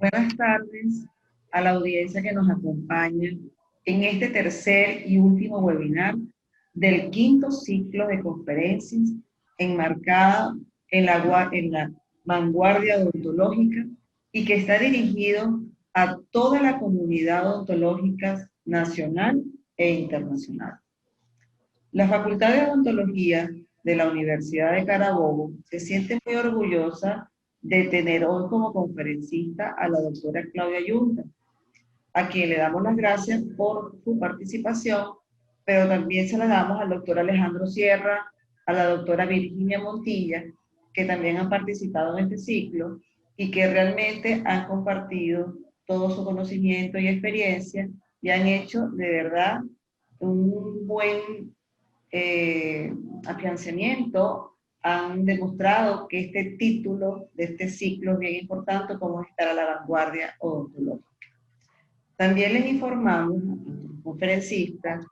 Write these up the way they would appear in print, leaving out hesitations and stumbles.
Buenas tardes a la audiencia que nos acompaña en este tercer y último webinar del quinto ciclo de conferencias enmarcada en la vanguardia odontológica y que está dirigido a toda la comunidad odontológica nacional e internacional. La Facultad de Odontología de la Universidad de Carabobo se siente muy orgullosa de tener hoy como conferencista a la doctora Claudia Yunta, a quien le damos las gracias por su participación, pero también se la damos al doctor Alejandro Sierra, a la doctora Virginia Montilla, que también han participado en este ciclo y que realmente han compartido todo su conocimiento y experiencia y han hecho de verdad un buen afianzamiento, han demostrado que este título de este ciclo es bien importante, como estar a la vanguardia odontológica. También les informamos a nuestros conferencistas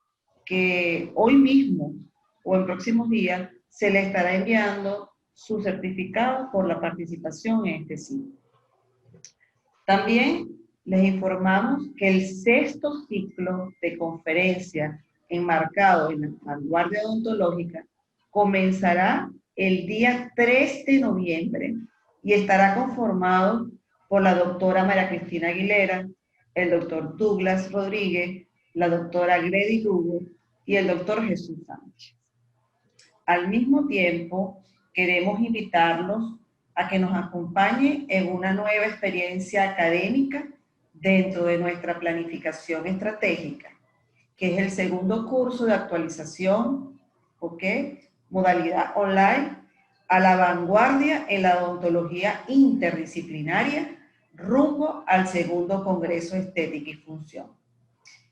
que hoy mismo o en próximos días se les estará enviando su certificado por la participación en este ciclo. También les informamos que el sexto ciclo de conferencia enmarcado en la vanguardia odontológica comenzará el día 3 de noviembre y estará conformado por la doctora María Cristina Aguilera, el doctor Douglas Rodríguez, la doctora Grady Lugo y el doctor Jesús Sánchez. Al mismo tiempo, queremos invitarlos a que nos acompañe en una nueva experiencia académica dentro de nuestra planificación estratégica, que es el segundo curso de actualización, ¿ok? Modalidad online, a la vanguardia en la odontología interdisciplinaria, rumbo al segundo Congreso Estética y Función.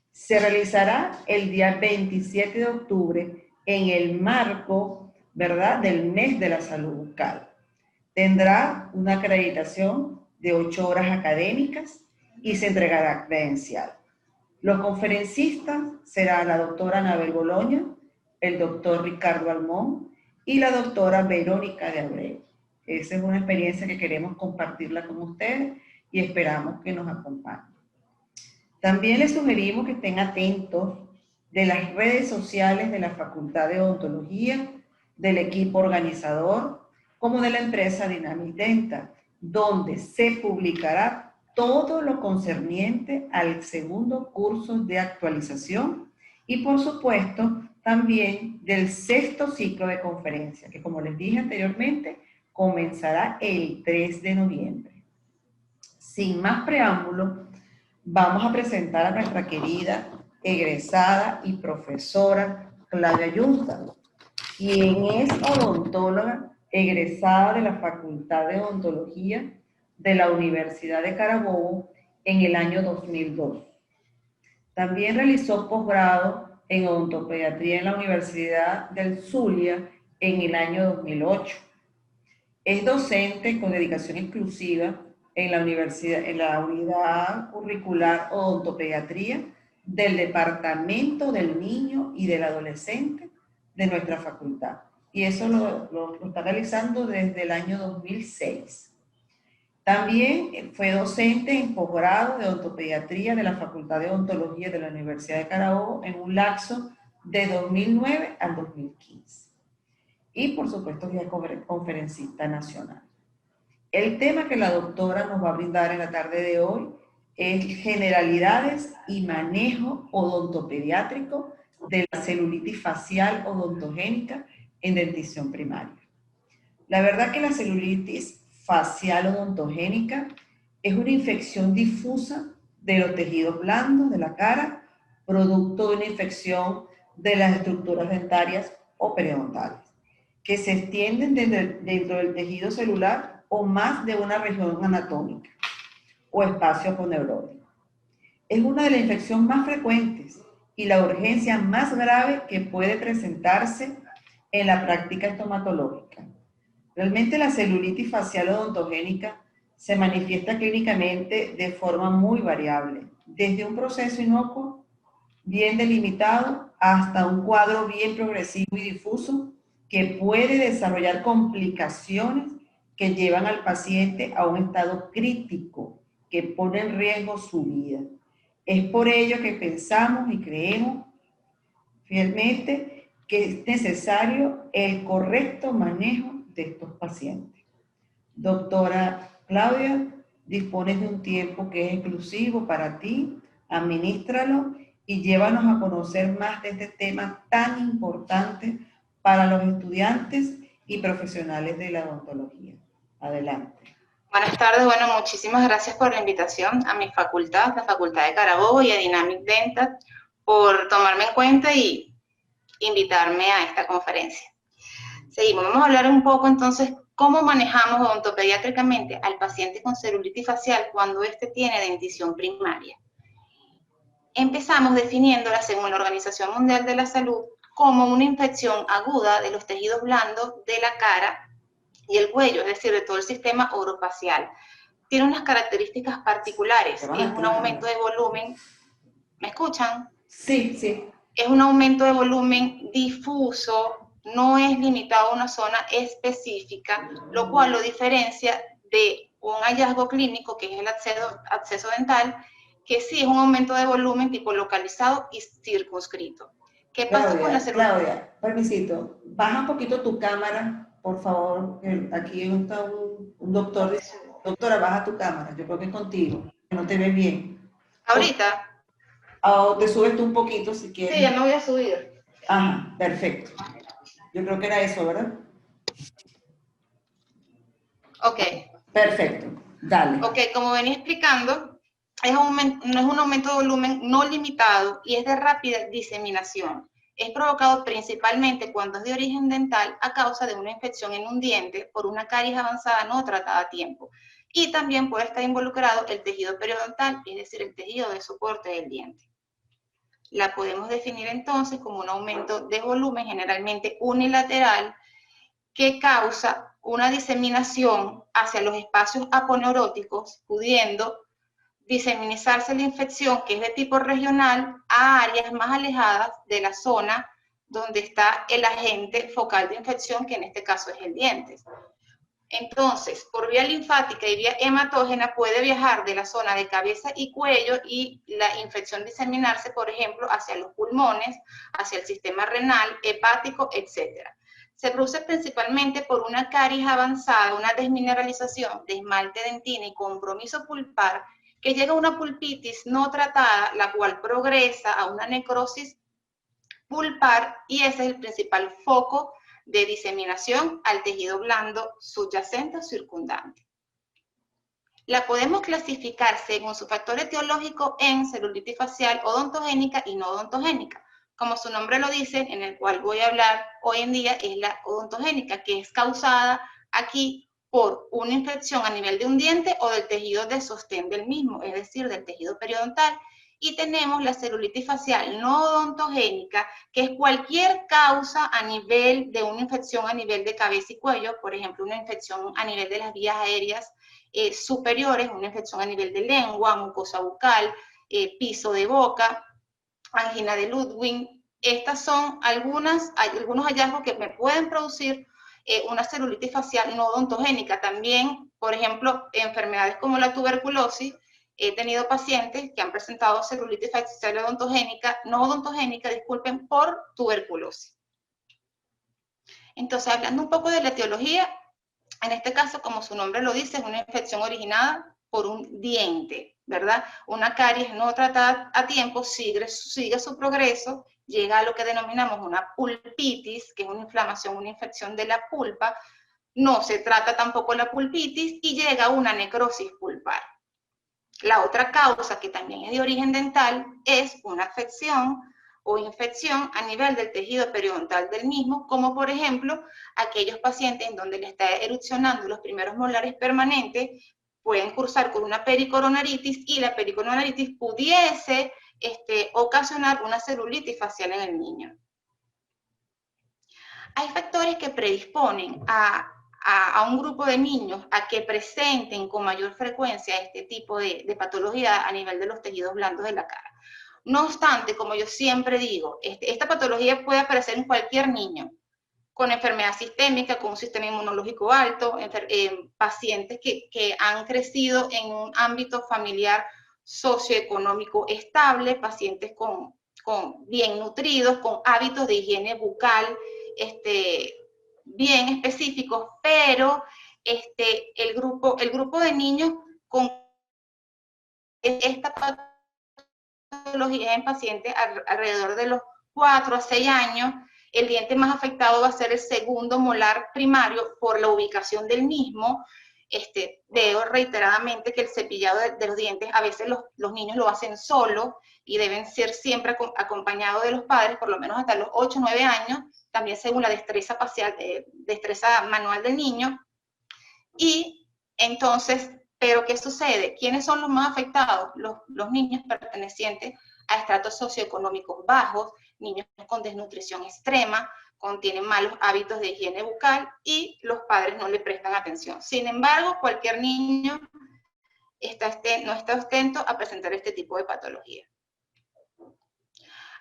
Se realizará el día 27 de octubre en el marco, ¿verdad?, del mes de la salud bucal. Tendrá una acreditación de 8 horas académicas y se entregará credencial. Los conferencistas serán la doctora Anabel Boloña, el doctor Ricardo Almón y la doctora Verónica de Abreu. Esa es una experiencia que queremos compartirla con ustedes y esperamos que nos acompañen. También les sugerimos que estén atentos de las redes sociales de la Facultad de Odontología, del equipo organizador, como de la empresa Dynamic Dental, donde se publicará todo lo concerniente al segundo curso de actualización y, por supuesto, también del sexto ciclo de conferencia, que, como les dije anteriormente, comenzará el 3 de noviembre. Sin más preámbulo, vamos a presentar a nuestra querida egresada y profesora Claudia Yunta, quien es odontóloga egresada de la Facultad de Odontología de la Universidad de Carabobo en el año 2002. También realizó posgrado en odontopediatría en la Universidad del Zulia en el año 2008. Es docente con dedicación exclusiva en la unidad curricular odontopediatría del Departamento del Niño y del Adolescente de nuestra facultad. Y eso lo está realizando desde el año 2006. También fue docente en posgrado de odontopediatría de la Facultad de Odontología de la Universidad de Carabobo en un lapso de 2009 al 2015. Y por supuesto que es conferencista nacional. El tema que la doctora nos va a brindar en la tarde de hoy es generalidades y manejo odontopediátrico de la celulitis facial odontogénica en dentición primaria. La verdad que la celulitis facial odontogénica es una infección difusa de los tejidos blandos de la cara, producto de una infección de las estructuras dentarias o periodontales, que se extienden dentro del tejido celular o más de una región anatómica o espacio aponeurótico. Es una de las infecciones más frecuentes y la urgencia más grave que puede presentarse en la práctica estomatológica. Realmente la celulitis facial odontogénica se manifiesta clínicamente de forma muy variable, desde un proceso inocuo, bien delimitado, hasta un cuadro bien progresivo y difuso que puede desarrollar complicaciones que llevan al paciente a un estado crítico que pone en riesgo su vida. Es por ello que pensamos y creemos fielmente que es necesario el correcto manejo de estos pacientes. Doctora Claudia, dispones de un tiempo que es exclusivo para ti, administralo y llévanos a conocer más de este tema tan importante para los estudiantes y profesionales de la odontología. Adelante. Buenas tardes, bueno, muchísimas gracias por la invitación a mi facultad, la Facultad de Carabobo y a Dynamic Dental, por tomarme en cuenta y invitarme a esta conferencia. Seguimos, vamos a hablar un poco entonces cómo manejamos odontopediátricamente al paciente con celulitis facial cuando éste tiene dentición primaria. Empezamos definiéndola según la Organización Mundial de la Salud como una infección aguda de los tejidos blandos de la cara y el cuello, es decir, de todo el sistema orofacial. Tiene unas características particulares, es un aumento de volumen. ¿Me escuchan? Sí, sí. Es un aumento de volumen difuso, no es limitado a una zona específica, lo cual lo diferencia de un hallazgo clínico, que es el absceso dental, que sí es un aumento de volumen tipo localizado y circunscrito. ¿Qué pasa con la celulitis? Claudia, permisito, baja un poquito tu cámara, por favor. Aquí está un doctor. Doctora, baja tu cámara, yo creo que es contigo, que no te ves bien. ¿Ahorita? O te subes tú un poquito si quieres. Sí, ya me voy a subir. Ajá, perfecto. Yo creo que era eso, ¿verdad? Ok. Perfecto, dale. Ok, como venía explicando, no es un aumento de volumen no limitado y es de rápida diseminación. Es provocado principalmente cuando es de origen dental a causa de una infección en un diente por una caries avanzada no tratada a tiempo. Y también puede estar involucrado el tejido periodontal, es decir, el tejido de soporte del diente. La podemos definir entonces como un aumento de volumen generalmente unilateral que causa una diseminación hacia los espacios aponeuróticos, pudiendo diseminizarse la infección, que es de tipo regional, a áreas más alejadas de la zona donde está el agente focal de infección, que en este caso es el diente. Entonces, por vía linfática y vía hematógena puede viajar de la zona de cabeza y cuello y la infección diseminarse, por ejemplo, hacia los pulmones, hacia el sistema renal, hepático, etc. Se produce principalmente por una caries avanzada, una desmineralización de esmalte dentina y compromiso pulpar, que llega a una pulpitis no tratada, la cual progresa a una necrosis pulpar y ese es el principal foco de diseminación al tejido blando subyacente o circundante. La podemos clasificar según su factor etiológico en celulitis facial odontogénica y no odontogénica. Como su nombre lo dice, en el cual voy a hablar hoy en día, es la odontogénica, que es causada aquí por una infección a nivel de un diente o del tejido de sostén del mismo, es decir, del tejido periodontal. Y tenemos la celulitis facial no odontogénica, que es cualquier causa a nivel de una infección a nivel de cabeza y cuello, por ejemplo, una infección a nivel de las vías aéreas superiores, una infección a nivel de lengua, mucosa bucal, piso de boca, angina de Ludwig. Estas son algunos hallazgos que me pueden producir una celulitis facial no odontogénica. También, por ejemplo, enfermedades como la tuberculosis, he tenido pacientes que han presentado celulitis facial no odontogénica, disculpen, por tuberculosis. Entonces, hablando un poco de la etiología, en este caso, como su nombre lo dice, es una infección originada por un diente, ¿verdad? Una caries no tratada a tiempo sigue su progreso, llega a lo que denominamos una pulpitis, que es una inflamación, una infección de la pulpa, no se trata tampoco la pulpitis y llega a una necrosis pulpar. La otra causa, que también es de origen dental, es una afección o infección a nivel del tejido periodontal del mismo, como por ejemplo aquellos pacientes en donde le está erupcionando los primeros molares permanentes, pueden cursar con una pericoronaritis y la pericoronaritis pudiese ocasionar una celulitis facial en el niño. Hay factores que predisponen a un grupo de niños a que presenten con mayor frecuencia este tipo de patología a nivel de los tejidos blandos de la cara. No obstante, como yo siempre digo, esta patología puede aparecer en cualquier niño, con enfermedad sistémica, con un sistema inmunológico alto, pacientes que han crecido en un ámbito familiar socioeconómico estable, pacientes con bien nutridos, con hábitos de higiene bucal bien específicos, pero el grupo de niños con esta patología en pacientes alrededor de los 4 a 6 años, el diente más afectado va a ser el segundo molar primario por la ubicación del mismo. Veo reiteradamente que el cepillado de los dientes, a veces los niños lo hacen solo y deben ser siempre acompañados de los padres, por lo menos hasta los 8 o 9 años, también según la destreza facial, destreza manual del niño. Y entonces, ¿pero qué sucede? ¿Quiénes son los más afectados? Los niños pertenecientes a estratos socioeconómicos bajos, niños con desnutrición extrema, tienen malos hábitos de higiene bucal y los padres no le prestan atención. Sin embargo, cualquier niño no está exento a presentar este tipo de patología.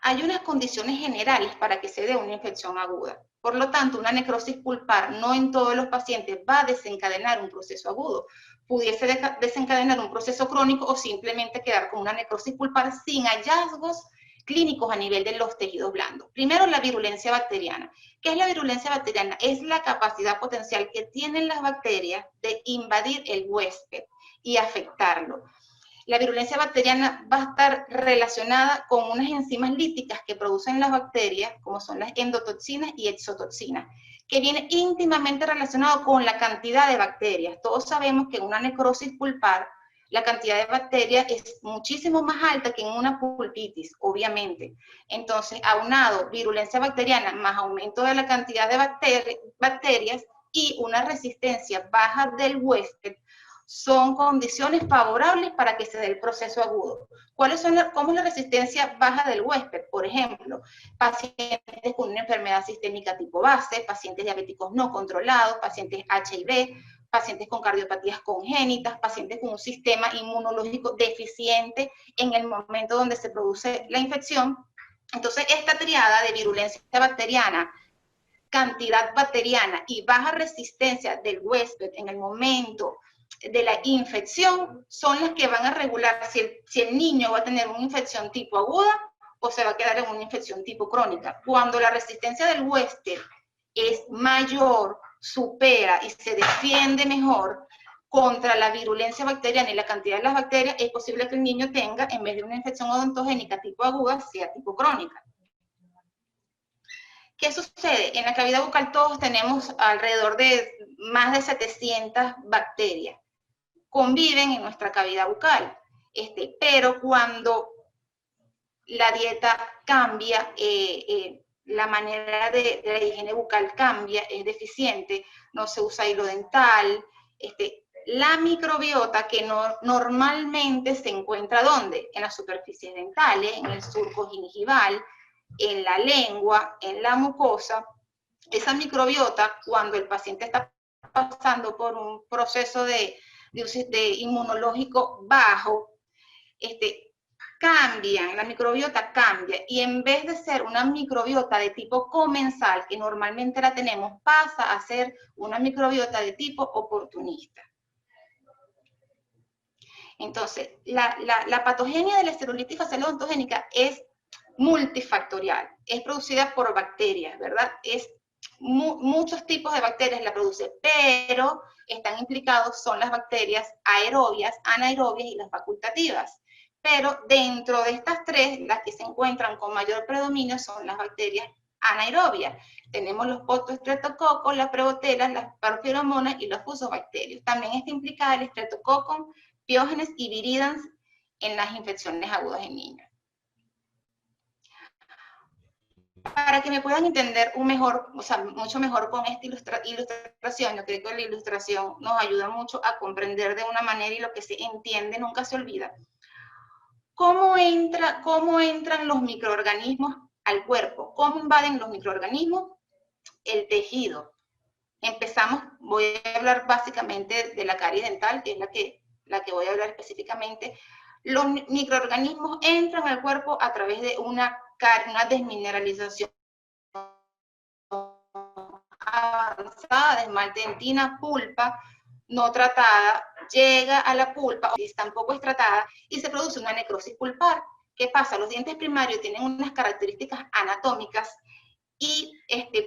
Hay unas condiciones generales para que se dé una infección aguda. Por lo tanto, una necrosis pulpar no en todos los pacientes va a desencadenar un proceso agudo. Pudiese desencadenar un proceso crónico o simplemente quedar con una necrosis pulpar sin hallazgos clínicos a nivel de los tejidos blandos. Primero, la virulencia bacteriana. ¿Qué es la virulencia bacteriana? Es la capacidad potencial que tienen las bacterias de invadir el huésped y afectarlo. La virulencia bacteriana va a estar relacionada con unas enzimas líticas que producen las bacterias, como son las endotoxinas y exotoxinas, que viene íntimamente relacionado con la cantidad de bacterias. Todos sabemos que en una necrosis pulpar, la cantidad de bacterias es muchísimo más alta que en una pulpitis, obviamente. Entonces, aunado virulencia bacteriana más aumento de la cantidad de bacterias y una resistencia baja del huésped, son condiciones favorables para que se dé el proceso agudo. ¿Cómo es la resistencia baja del huésped? Por ejemplo, pacientes con una enfermedad sistémica tipo base, pacientes diabéticos no controlados, pacientes HIV, pacientes con cardiopatías congénitas, pacientes con un sistema inmunológico deficiente en el momento donde se produce la infección. Entonces, esta triada de virulencia bacteriana, cantidad bacteriana y baja resistencia del huésped en el momento de la infección son las que van a regular si el niño va a tener una infección tipo aguda o se va a quedar en una infección tipo crónica. Cuando la resistencia del huésped es mayor, supera y se defiende mejor contra la virulencia bacteriana y la cantidad de las bacterias, es posible que el niño tenga, en vez de una infección odontogénica tipo aguda, sea tipo crónica. ¿Qué sucede? En la cavidad bucal todos tenemos alrededor de más de 700 bacterias. Conviven en nuestra cavidad bucal, pero cuando la dieta cambia, la manera de la higiene bucal cambia, es deficiente, no se usa hilo dental, la microbiota que normalmente se encuentra ¿dónde? En las superficies dentales, en el surco gingival, en la lengua, en la mucosa. Esa microbiota, cuando el paciente está pasando por un proceso de inmunológico bajo, la microbiota cambia y en vez de ser una microbiota de tipo comensal, que normalmente la tenemos, pasa a ser una microbiota de tipo oportunista. Entonces, la patogenia de la esterolitis facial odontogénica es multifactorial, es producida por bacterias, ¿verdad? Muchos tipos de bacterias la producen, pero están implicados son las bacterias aerobias, anaerobias y las facultativas. Pero dentro de estas tres, las que se encuentran con mayor predominio son las bacterias anaerobias. Tenemos los potoestreptococos, las prebotelas, las parfiromonas y los fusobacterios. También está implicada el Streptococcus, Piógenes y viridans en las infecciones agudas en niños. Para que me puedan entender mucho mejor con esta ilustración, yo creo que la ilustración nos ayuda mucho a comprender de una manera y lo que se entiende nunca se olvida. ¿Cómo entran los microorganismos al cuerpo? ¿Cómo invaden los microorganismos el tejido? Empezamos, voy a hablar básicamente de la caries dental, que es la que voy a hablar específicamente. Los microorganismos entran al cuerpo a través de una desmineralización avanzada de esmalte dentina, pulpa, no tratada, llega a la pulpa, o tampoco es tratada, y se produce una necrosis pulpar. ¿Qué pasa? Los dientes primarios tienen unas características anatómicas y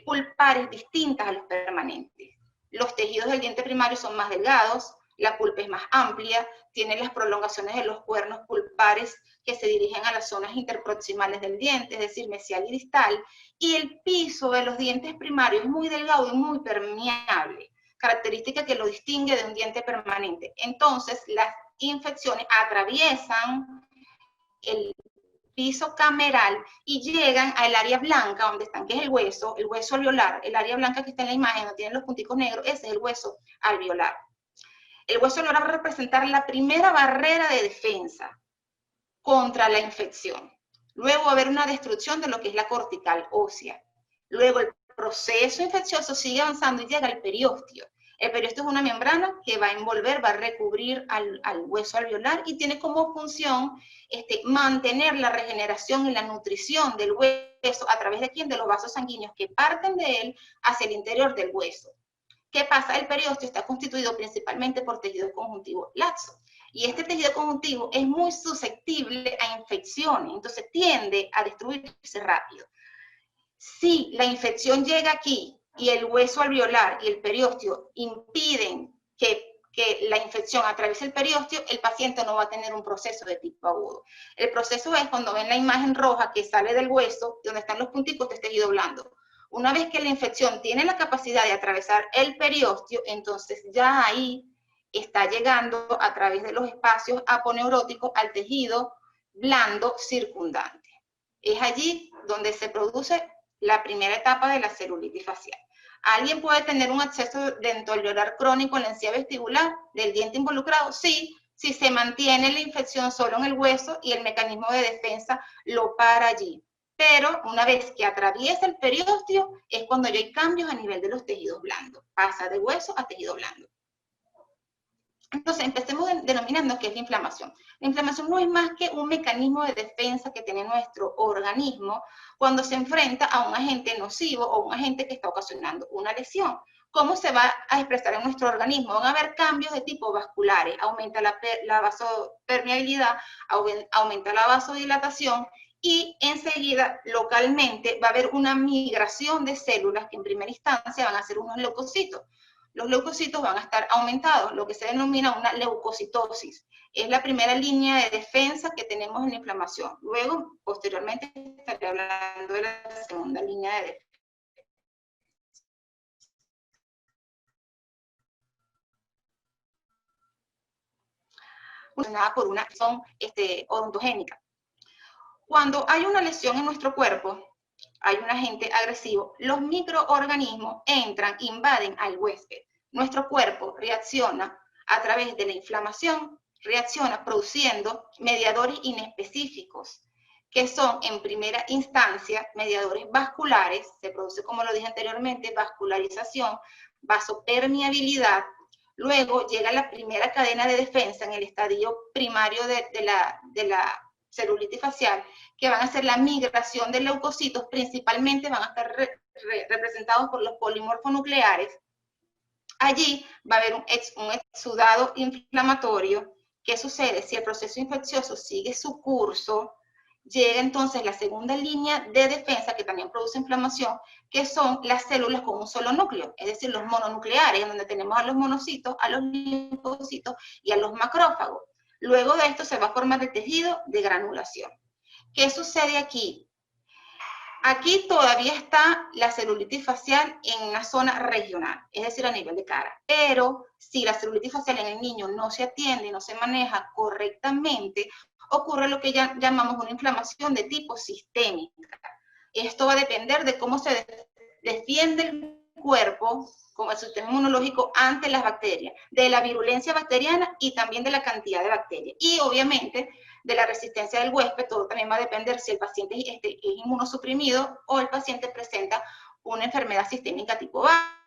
pulpares distintas a los permanentes. Los tejidos del diente primario son más delgados, la pulpa es más amplia, tiene las prolongaciones de los cuernos pulpares que se dirigen a las zonas interproximales del diente, es decir, mesial y distal, y el piso de los dientes primarios es muy delgado y muy permeable, característica que lo distingue de un diente permanente. Entonces, las infecciones atraviesan el piso cameral y llegan al área blanca donde están, que es el hueso alveolar, el área blanca que está en la imagen, donde tienen los punticos negros, ese es el hueso alveolar. El hueso alveolar va a representar la primera barrera de defensa contra la infección. Luego va a haber una destrucción de lo que es la cortical ósea. Luego el proceso infeccioso sigue avanzando y llega al periósteo. El periósteo es una membrana que va a envolver, va a recubrir al hueso alveolar y tiene como función mantener la regeneración y la nutrición del hueso a través de quién, de los vasos sanguíneos que parten de él hacia el interior del hueso. ¿Qué pasa? El periósteo está constituido principalmente por tejido conjuntivo laxo. Y este tejido conjuntivo es muy susceptible a infecciones, entonces tiende a destruirse rápido. Si la infección llega aquí y el hueso alveolar y el periósteo impiden que la infección atraviese el periósteo, el paciente no va a tener un proceso de tipo agudo. El proceso es cuando ven la imagen roja que sale del hueso, donde están los punticos de tejido blando. Una vez que la infección tiene la capacidad de atravesar el periósteo, entonces ya ahí está llegando a través de los espacios aponeuróticos al tejido blando circundante. Es allí donde se produce la primera etapa de la celulitis facial. ¿Alguien puede tener un acceso dentoalveolar crónico en la encía vestibular del diente involucrado? Sí, si se mantiene la infección solo en el hueso y el mecanismo de defensa lo para allí. Pero una vez que atraviesa el periósteo es cuando ya hay cambios a nivel de los tejidos blandos. Pasa de hueso a tejido blando. Entonces, empecemos denominando qué es la inflamación. La inflamación no es más que un mecanismo de defensa que tiene nuestro organismo cuando se enfrenta a un agente nocivo o un agente que está ocasionando una lesión. ¿Cómo se va a expresar en nuestro organismo? Van a haber cambios de tipo vasculares, aumenta la vasopermeabilidad, aumenta la vasodilatación y enseguida localmente va a haber una migración de células que en primera instancia van a ser unos leucocitos. Los leucocitos van a estar aumentados, lo que se denomina una leucocitosis. Es la primera línea de defensa que tenemos en la inflamación. Luego, posteriormente, estaré hablando de la segunda línea de defensa. Funcionada por una acción odontogénica. Cuando hay una lesión en nuestro cuerpo, hay un agente agresivo, los microorganismos entran, invaden al huésped. Nuestro cuerpo reacciona a través de la inflamación, reacciona produciendo mediadores inespecíficos, que son en primera instancia mediadores vasculares, se produce, como lo dije anteriormente, vascularización, vasopermeabilidad. Luego llega la primera cadena de defensa en el estadio primario de la celulitis facial, que van a hacer la migración de leucocitos, principalmente van a estar representados por los polimorfonucleares. Allí va a haber un exudado inflamatorio. ¿Qué sucede? Si el proceso infeccioso sigue su curso, llega entonces la segunda línea de defensa que también produce inflamación, que son las células con un solo núcleo, es decir, los mononucleares, donde tenemos a los monocitos, a los linfocitos y a los macrófagos. Luego de esto se va a formar el tejido de granulación. ¿Qué sucede aquí? Aquí todavía está la celulitis facial en una zona regional, es decir, a nivel de cara. Pero si la celulitis facial en el niño no se atiende, no se maneja correctamente, ocurre lo que ya llamamos una inflamación de tipo sistémica. Esto va a depender de cómo se defiende el cuerpo con el sistema inmunológico ante las bacterias, de la virulencia bacteriana y también de la cantidad de bacterias. Y obviamente de la resistencia del huésped, todo también va a depender si el paciente es inmunosuprimido o el paciente presenta una enfermedad sistémica tipo A.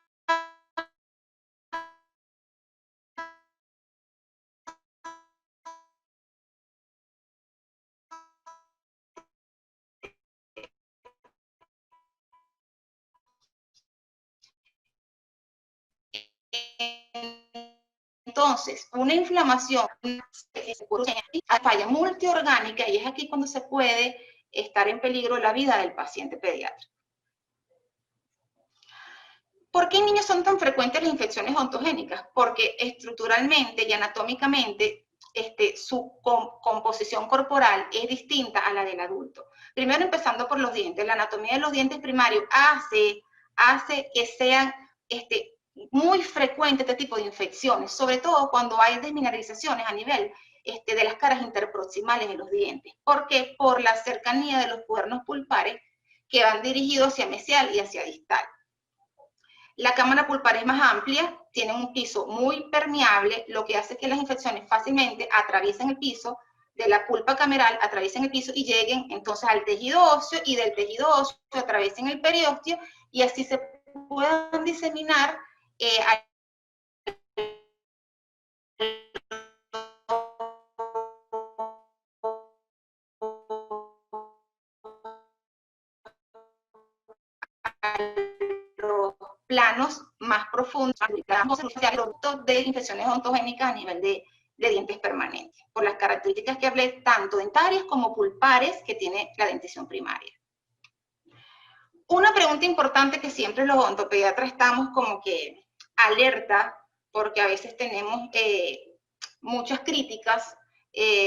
Entonces, una inflamación, falla multiorgánica, y es aquí cuando se puede estar en peligro la vida del paciente pediatra. ¿Por qué en niños son tan frecuentes las infecciones odontogénicas? Porque estructuralmente y anatómicamente su composición corporal es distinta a la del adulto. Primero, empezando por los dientes. La anatomía de los dientes primarios hace que sean muy frecuentes este tipo de infecciones, sobre todo cuando hay desmineralizaciones a nivel de las caras interproximales de los dientes. ¿Por qué? Por la cercanía de los cuernos pulpares que van dirigidos hacia mesial y hacia distal. La cámara pulpar es más amplia, tiene un piso muy permeable, lo que hace que las infecciones fácilmente atraviesen el piso, de la pulpa cameral atraviesen el piso y lleguen entonces al tejido óseo, y del tejido óseo atraviesen el periósteo, y así se puedan diseminar los planos más profundos de infecciones odontogénicas a nivel de dientes permanentes, por las características que hablé, tanto dentarias como pulpares que tiene la dentición primaria. Una pregunta importante que siempre los odontopediatras estamos como que alerta, porque a veces tenemos muchas críticas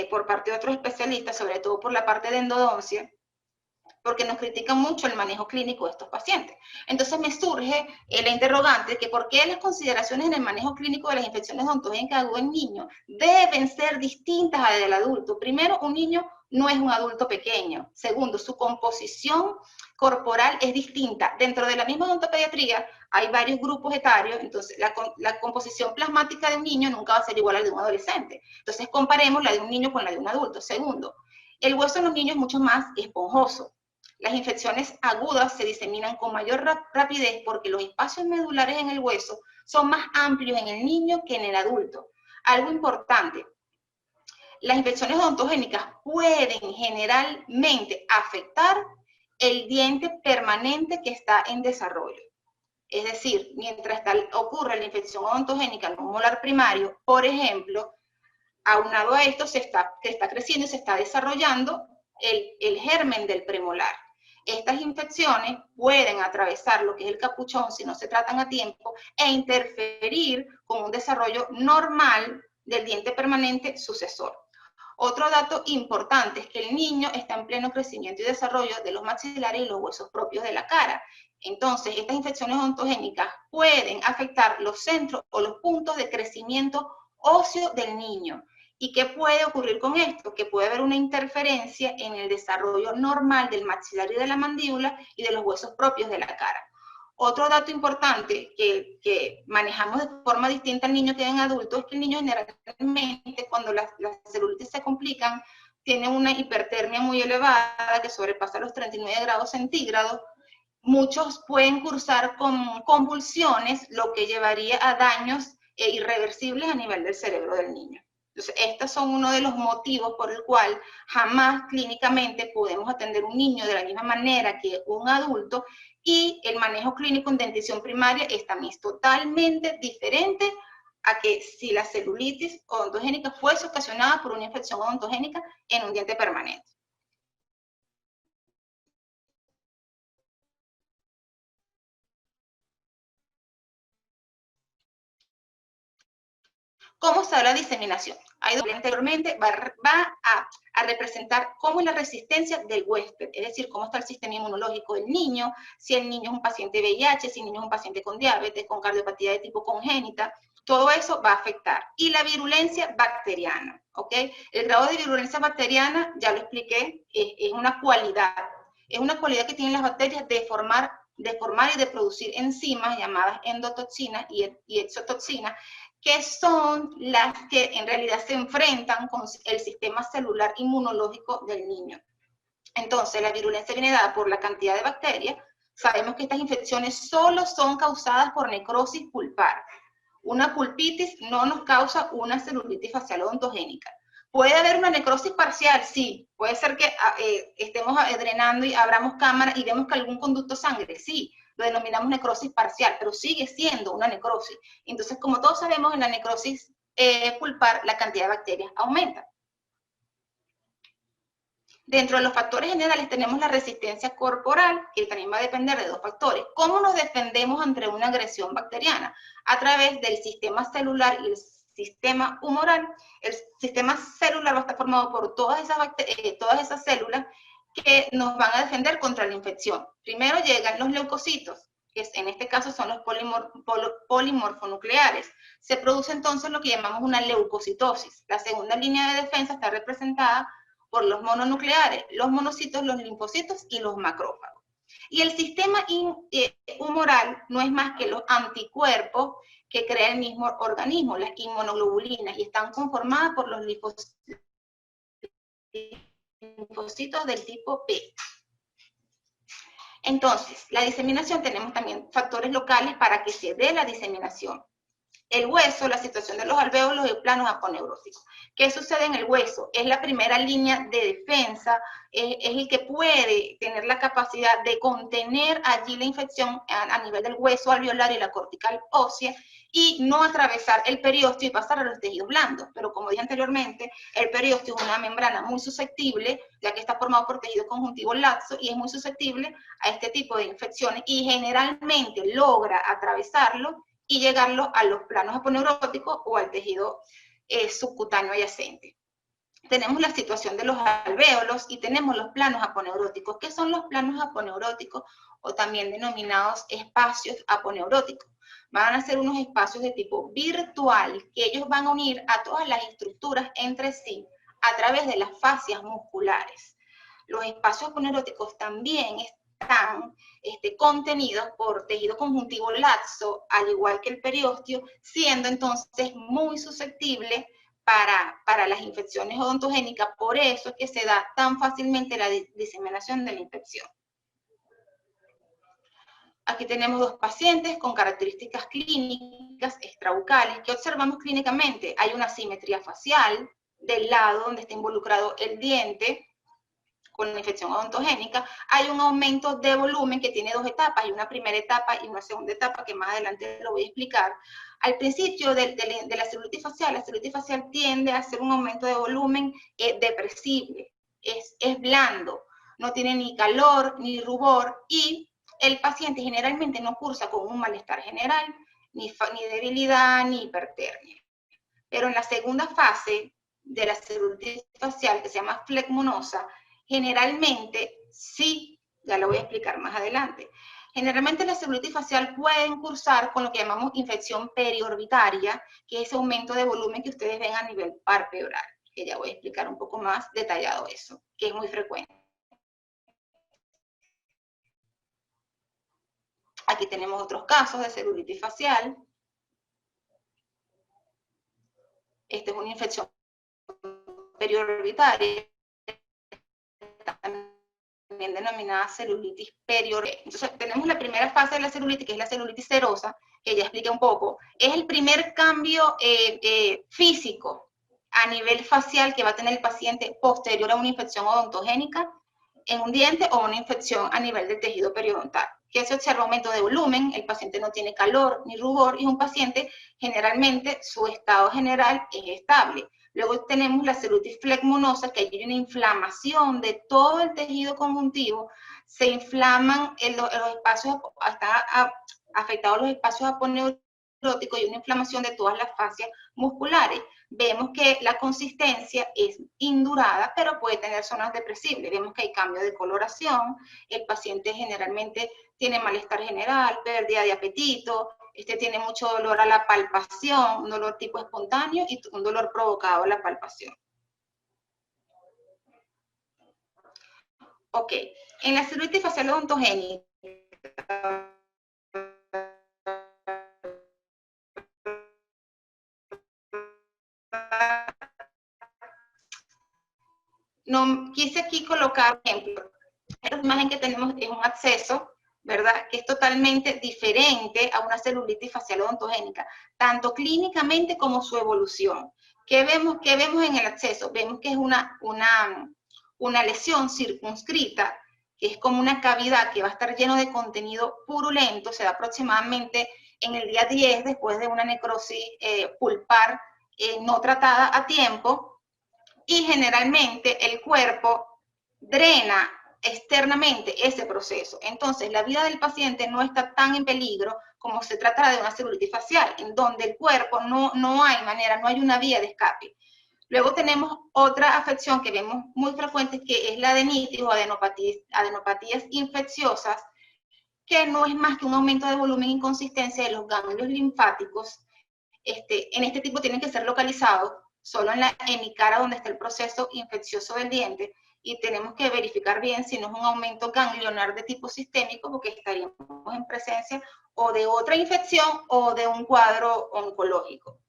por parte de otros especialistas, sobre todo por la parte de endodoncia, porque nos critican mucho el manejo clínico de estos pacientes. Entonces me surge la interrogante de que por qué las consideraciones en el manejo clínico de las infecciones odontogénicas agudas en niños deben ser distintas a las del adulto. Primero, un niño no es un adulto pequeño. Segundo, su composición corporal es distinta. Dentro de la misma odontopediatría hay varios grupos etarios, entonces la composición plasmática de un niño nunca va a ser igual a la de un adolescente. Entonces comparemos la de un niño con la de un adulto. Segundo, el hueso en los niños es mucho más esponjoso. Las infecciones agudas se diseminan con mayor rapidez porque los espacios medulares en el hueso son más amplios en el niño que en el adulto. Algo importante, las infecciones odontogénicas pueden generalmente afectar el diente permanente que está en desarrollo. Es decir, mientras ocurre la infección odontogénica en un molar primario, por ejemplo, aunado a esto se está creciendo y se está desarrollando el germen del premolar. Estas infecciones pueden atravesar lo que es el capuchón si no se tratan a tiempo e interferir con un desarrollo normal del diente permanente sucesor. Otro dato importante es que el niño está en pleno crecimiento y desarrollo de los maxilares y los huesos propios de la cara. Entonces, estas infecciones odontogénicas pueden afectar los centros o los puntos de crecimiento óseo del niño. ¿Y qué puede ocurrir con esto? Que puede haber una interferencia en el desarrollo normal del maxilar y de la mandíbula y de los huesos propios de la cara. Otro dato importante que manejamos de forma distinta al niño que en adulto es que el niño generalmente, cuando las celulitis se complican, tiene una hipertermia muy elevada que sobrepasa los 39 grados centígrados. Muchos pueden cursar con convulsiones, lo que llevaría a daños irreversibles a nivel del cerebro del niño. Entonces, estos son uno de los motivos por el cual jamás clínicamente podemos atender un niño de la misma manera que un adulto, y el manejo clínico en dentición primaria es también totalmente diferente a que si la celulitis odontogénica fuese ocasionada por una infección odontogénica en un diente permanente. ¿Cómo se da la diseminación? Anteriormente va a representar cómo es la resistencia del huésped, es decir, cómo está el sistema inmunológico del niño, si el niño es un paciente VIH, si el niño es un paciente con diabetes, con cardiopatía de tipo congénita, todo eso va a afectar. Y la virulencia bacteriana, ¿ok? El grado de virulencia bacteriana, ya lo expliqué, es una cualidad. Es una cualidad que tienen las bacterias de formar y de producir enzimas llamadas endotoxinas y exotoxinas, que son las que en realidad se enfrentan con el sistema celular inmunológico del niño. Entonces, la virulencia viene dada por la cantidad de bacterias. Sabemos que estas infecciones solo son causadas por necrosis pulpar. Una pulpitis no nos causa una celulitis facial odontogénica. ¿Puede haber una necrosis parcial? Sí. ¿Puede ser que estemos drenando y abramos cámara y vemos que algún conducto sangre? Sí. Lo denominamos necrosis parcial, pero sigue siendo una necrosis. Entonces, como todos sabemos, en la necrosis pulpar, la cantidad de bacterias aumenta. Dentro de los factores generales tenemos la resistencia corporal, que también va a depender de dos factores. ¿Cómo nos defendemos ante una agresión bacteriana? A través del sistema celular y el sistema humoral. El sistema celular va a estar formado por todas esas células que nos van a defender contra la infección. Primero llegan los leucocitos, que en este caso son los polimorfonucleares. Se produce entonces lo que llamamos una leucocitosis. La segunda línea de defensa está representada por los mononucleares, los monocitos, los linfocitos y los macrófagos. Y el sistema humoral no es más que los anticuerpos que crea el mismo organismo, las inmunoglobulinas, y están conformadas por los linfocitos del tipo P. Entonces, la diseminación, tenemos también factores locales para que se dé la diseminación. El hueso, la situación de los alvéolos y planos aponeuróticos. ¿Qué sucede en el hueso? Es la primera línea de defensa, es el que puede tener la capacidad de contener allí la infección a nivel del hueso alveolar y la cortical ósea, y no atravesar el periósteo y pasar a los tejidos blandos. Pero como dije anteriormente, el periósteo es una membrana muy susceptible, ya que está formado por tejido conjuntivo laxo y es muy susceptible a este tipo de infecciones, y generalmente logra atravesarlo y llegarlo a los planos aponeuróticos o al tejido subcutáneo adyacente. Tenemos la situación de los alvéolos y tenemos los planos aponeuróticos. ¿Qué son los planos aponeuróticos? O también denominados espacios aponeuróticos. Van a ser unos espacios de tipo virtual que ellos van a unir a todas las estructuras entre sí a través de las fascias musculares. Los espacios aponeuróticos también están contenidos por tejido conjuntivo laxo, al igual que el periósteo, siendo entonces muy susceptible para las infecciones odontogénicas. Por eso es que se da tan fácilmente la diseminación de la infección. Aquí tenemos dos pacientes con características clínicas extrabucales. ¿Qué observamos clínicamente? Hay una asimetría facial del lado donde está involucrado el diente con la infección odontogénica. Hay un aumento de volumen que tiene dos etapas, hay una primera etapa y una segunda etapa que más adelante lo voy a explicar. Al principio de la celulitis facial tiende a hacer un aumento de volumen depresible, es blando, no tiene ni calor ni rubor, y el paciente generalmente no cursa con un malestar general, ni debilidad, ni hipertermia. Pero en la segunda fase de la celulitis facial, que se llama flegmonosa, generalmente, sí, ya lo voy a explicar más adelante, generalmente la celulitis facial pueden cursar con lo que llamamos infección periorbitaria, que es ese aumento de volumen que ustedes ven a nivel palpebral, que ya voy a explicar un poco más detallado eso, que es muy frecuente. Aquí tenemos otros casos de celulitis facial. Esta es una infección periorbitaria, también denominada celulitis periorbitaria. Entonces, tenemos la primera fase de la celulitis, que es la celulitis serosa, que ya expliqué un poco. Es el primer cambio físico a nivel facial que va a tener el paciente posterior a una infección odontogénica en un diente o una infección a nivel del tejido periodontal. Que se observa aumento de volumen, el paciente no tiene calor ni rubor, y es un paciente, generalmente, su estado general es estable. Luego tenemos la celulitis flegmonosa, que hay una inflamación de todo el tejido conjuntivo, se inflaman los espacios, están afectados los espacios aponeuróticos y una inflamación de todas las fascias musculares. Vemos que la consistencia es indurada, pero puede tener zonas depresibles. Vemos que hay cambio de coloración, el paciente generalmente tiene malestar general, pérdida de apetito, tiene mucho dolor a la palpación, un dolor tipo espontáneo y un dolor provocado a la palpación. Ok, en la celulitis facial odontogénica, no quise aquí colocar ejemplo. Esta imagen que tenemos es un absceso, ¿verdad? Que es totalmente diferente a una celulitis facial odontogénica, tanto clínicamente como su evolución. ¿Qué vemos en el absceso? Vemos que es una lesión circunscrita, que es como una cavidad que va a estar lleno de contenido purulento, se da aproximadamente en el día 10 después de una necrosis pulpar no tratada a tiempo, y generalmente el cuerpo drena externamente ese proceso. Entonces, la vida del paciente no está tan en peligro como se trata de una celulitis facial, en donde el cuerpo no hay manera, no hay una vía de escape. Luego tenemos otra afección que vemos muy frecuente, que es la adenitis o adenopatías infecciosas, que no es más que un aumento de volumen e inconsistencia de los ganglios linfáticos. En este tipo tienen que ser localizados solo en la hemicara, donde está el proceso infeccioso del diente, y tenemos que verificar bien si no es un aumento ganglionar de tipo sistémico, porque estaríamos en presencia o de otra infección o de un cuadro oncológico.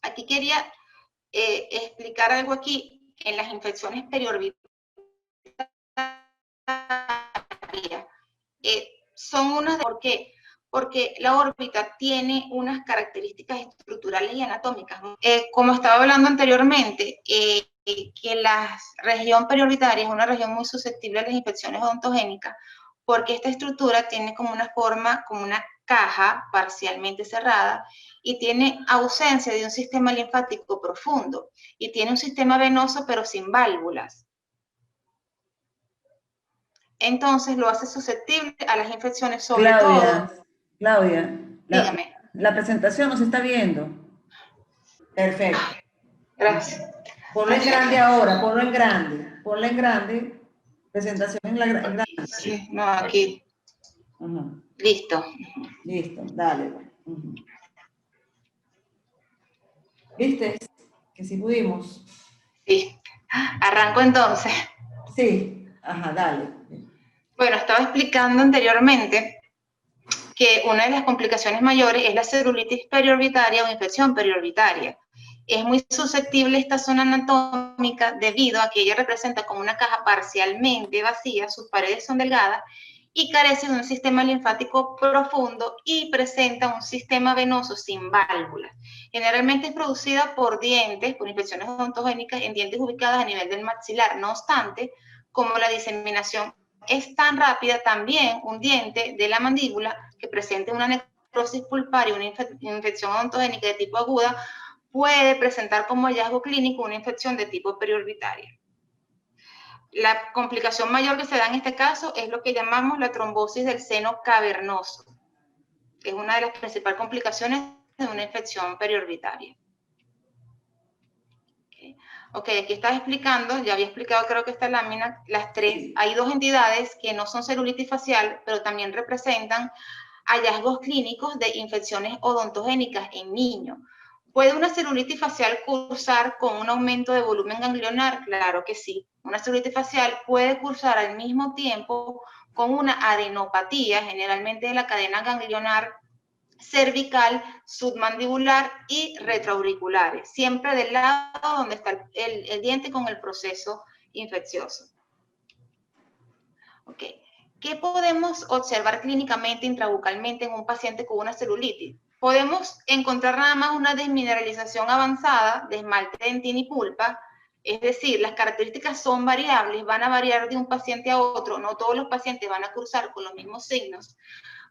Aquí quería explicar algo aquí en las infecciones periorbitarias. Son unas de... ¿Por qué? Porque la órbita tiene unas características estructurales y anatómicas. Como estaba hablando anteriormente, que la región periorbitaria es una región muy susceptible a las infecciones odontogénicas, porque esta estructura tiene como una forma, como una caja parcialmente cerrada, y tiene ausencia de un sistema linfático profundo, y tiene un sistema venoso pero sin válvulas. Entonces lo hace susceptible a las infecciones, sobre todo... Claudia, dígame. La presentación no se está viendo. Perfecto. Gracias. Ponlo en grande ahora, ponlo en grande. Presentación en grande. Sí, no, aquí. Listo. Listo, dale. ¿Viste? Que sí pudimos. Sí. Arranco entonces. Sí, ajá, dale. Bueno, estaba explicando anteriormente que una de las complicaciones mayores es la celulitis periorbitaria o infección periorbitaria. Es muy susceptible esta zona anatómica debido a que ella representa como una caja parcialmente vacía, sus paredes son delgadas y carece de un sistema linfático profundo y presenta un sistema venoso sin válvulas. Generalmente es producida por dientes, por infecciones odontogénicas en dientes ubicadas a nivel del maxilar. No obstante, como la diseminación es tan rápida, también un diente de la mandíbula que presente una necrosis pulpar y una infección odontogénica de tipo aguda puede presentar como hallazgo clínico una infección de tipo periorbitaria. La complicación mayor que se da en este caso es lo que llamamos la trombosis del seno cavernoso. Es una de las principales complicaciones de una infección periorbitaria. Ok, aquí estaba explicando, ya había explicado creo que esta lámina, las tres, hay dos entidades que no son celulitis facial, pero también representan hallazgos clínicos de infecciones odontogénicas en niños. ¿Puede una celulitis facial cursar con un aumento de volumen ganglionar? Claro que sí. Una celulitis facial puede cursar al mismo tiempo con una adenopatía, generalmente de la cadena ganglionar cervical, submandibular y retroauriculares, siempre del lado donde está el diente con el proceso infeccioso. Ok. ¿Qué podemos observar clínicamente intrabucalmente en un paciente con una celulitis? Podemos encontrar nada más una desmineralización avanzada de esmalte dentina y pulpa, es decir, las características son variables, van a variar de un paciente a otro, no todos los pacientes van a cruzar con los mismos signos.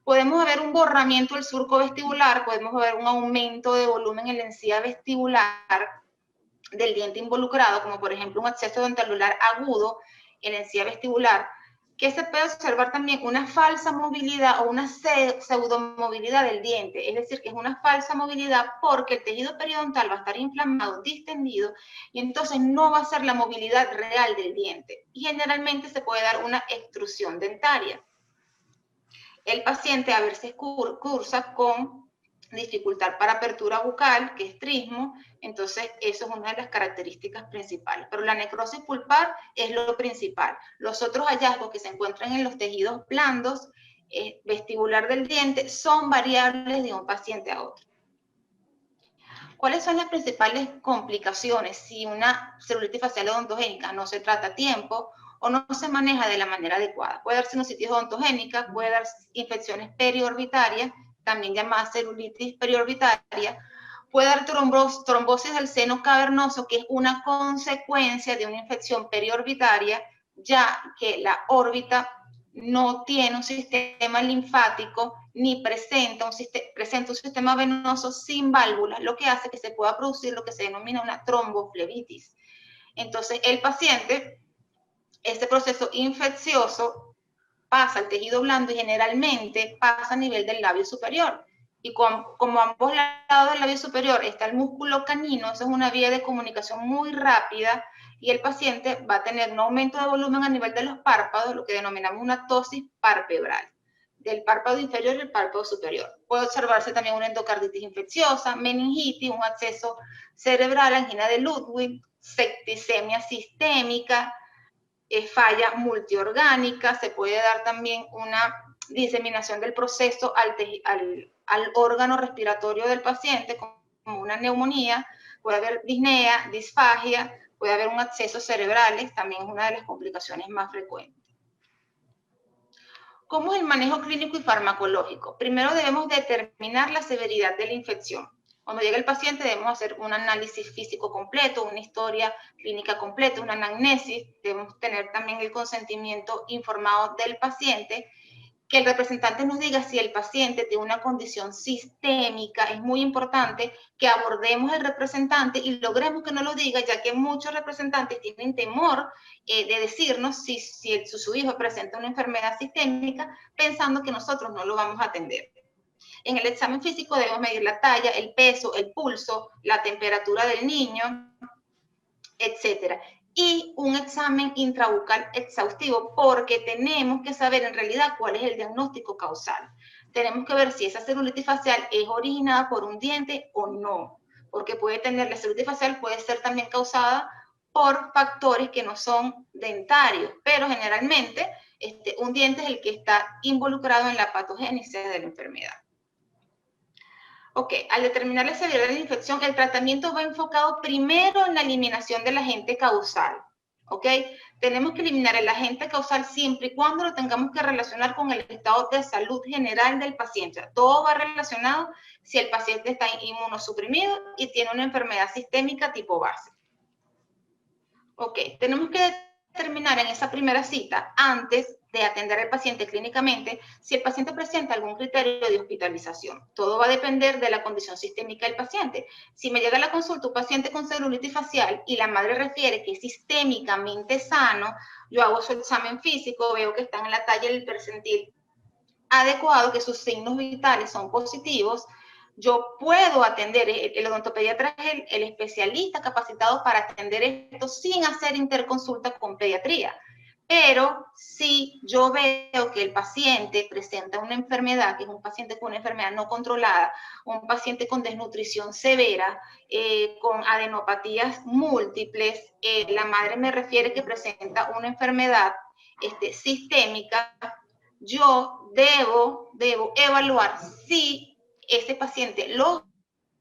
Podemos ver un borramiento del surco vestibular, podemos ver un aumento de volumen en la encía vestibular del diente involucrado, como por ejemplo un absceso dentalular agudo en la encía vestibular, que se puede observar también una falsa movilidad o una pseudomovilidad del diente, es decir, que es una falsa movilidad porque el tejido periodontal va a estar inflamado, distendido, y entonces no va a ser la movilidad real del diente. Y generalmente se puede dar una extrusión dentaria. El paciente a veces cursa con dificultad para apertura bucal, que es trismo, entonces eso es una de las características principales. Pero la necrosis pulpar es lo principal. Los otros hallazgos que se encuentran en los tejidos blandos, vestibular del diente, son variables de un paciente a otro. ¿Cuáles son las principales complicaciones si una celulitis facial odontogénica no se trata a tiempo o no se maneja de la manera adecuada? Puede dar sinusitis odontogénica, puede dar infecciones periorbitarias, también llamadas celulitis periorbitaria, puede dar trombosis del seno cavernoso, que es una consecuencia de una infección periorbitaria, ya que la órbita no tiene un sistema linfático ni presenta un sistema venoso sin válvulas, lo que hace que se pueda producir lo que se denomina una tromboflebitis. Entonces, el paciente, este proceso infeccioso pasa al tejido blando y generalmente pasa a nivel del labio superior. Y como a ambos lados del labio superior está el músculo canino, esa es una vía de comunicación muy rápida, y el paciente va a tener un aumento de volumen a nivel de los párpados, lo que denominamos una ptosis palpebral, del párpado inferior y el párpado superior. Puede observarse también una endocarditis infecciosa, meningitis, un acceso cerebral, angina de Ludwig, septicemia sistémica, falla multiorgánica, se puede dar también una diseminación del proceso al órgano respiratorio del paciente, como una neumonía, puede haber disnea, disfagia, puede haber un acceso cerebrales, también es una de las complicaciones más frecuentes. ¿Cómo es el manejo clínico y farmacológico? Primero debemos determinar la severidad de la infección. Cuando llega el paciente debemos hacer un análisis físico completo, una historia clínica completa, una anamnesis. Debemos tener también el consentimiento informado del paciente, que el representante nos diga si el paciente tiene una condición sistémica. Es muy importante que abordemos al representante y logremos que nos lo diga, ya que muchos representantes tienen temor de decirnos si su hijo presenta una enfermedad sistémica, pensando que nosotros no lo vamos a atender. En el examen físico debemos medir la talla, el peso, el pulso, la temperatura del niño, etcétera. Y un examen intrabucal exhaustivo, porque tenemos que saber en realidad cuál es el diagnóstico causal. Tenemos que ver si esa celulitis facial es originada por un diente o no, porque la celulitis facial puede ser también causada por factores que no son dentarios, pero generalmente un diente es el que está involucrado en la patogénesis de la enfermedad. Ok, al determinar la severidad de la infección, el tratamiento va enfocado primero en la eliminación del agente causal. Ok, tenemos que eliminar el agente causal siempre y cuando lo tengamos que relacionar con el estado de salud general del paciente. Todo va relacionado si el paciente está inmunosuprimido y tiene una enfermedad sistémica tipo base. Ok, tenemos que determinar en esa primera cita, antes de atender al paciente clínicamente, si el paciente presenta algún criterio de hospitalización. Todo va a depender de la condición sistémica del paciente. Si me llega a la consulta un paciente con celulitis facial y la madre refiere que es sistémicamente sano, yo hago su examen físico, veo que está en la talla del percentil adecuado, que sus signos vitales son positivos, yo puedo atender, el odontopediatra es el especialista capacitado para atender esto sin hacer interconsulta con pediatría. Pero si yo veo que el paciente presenta una enfermedad, que es un paciente con una enfermedad no controlada, un paciente con desnutrición severa, con adenopatías múltiples, la madre me refiere que presenta una enfermedad sistémica, yo debo evaluar si ese paciente lo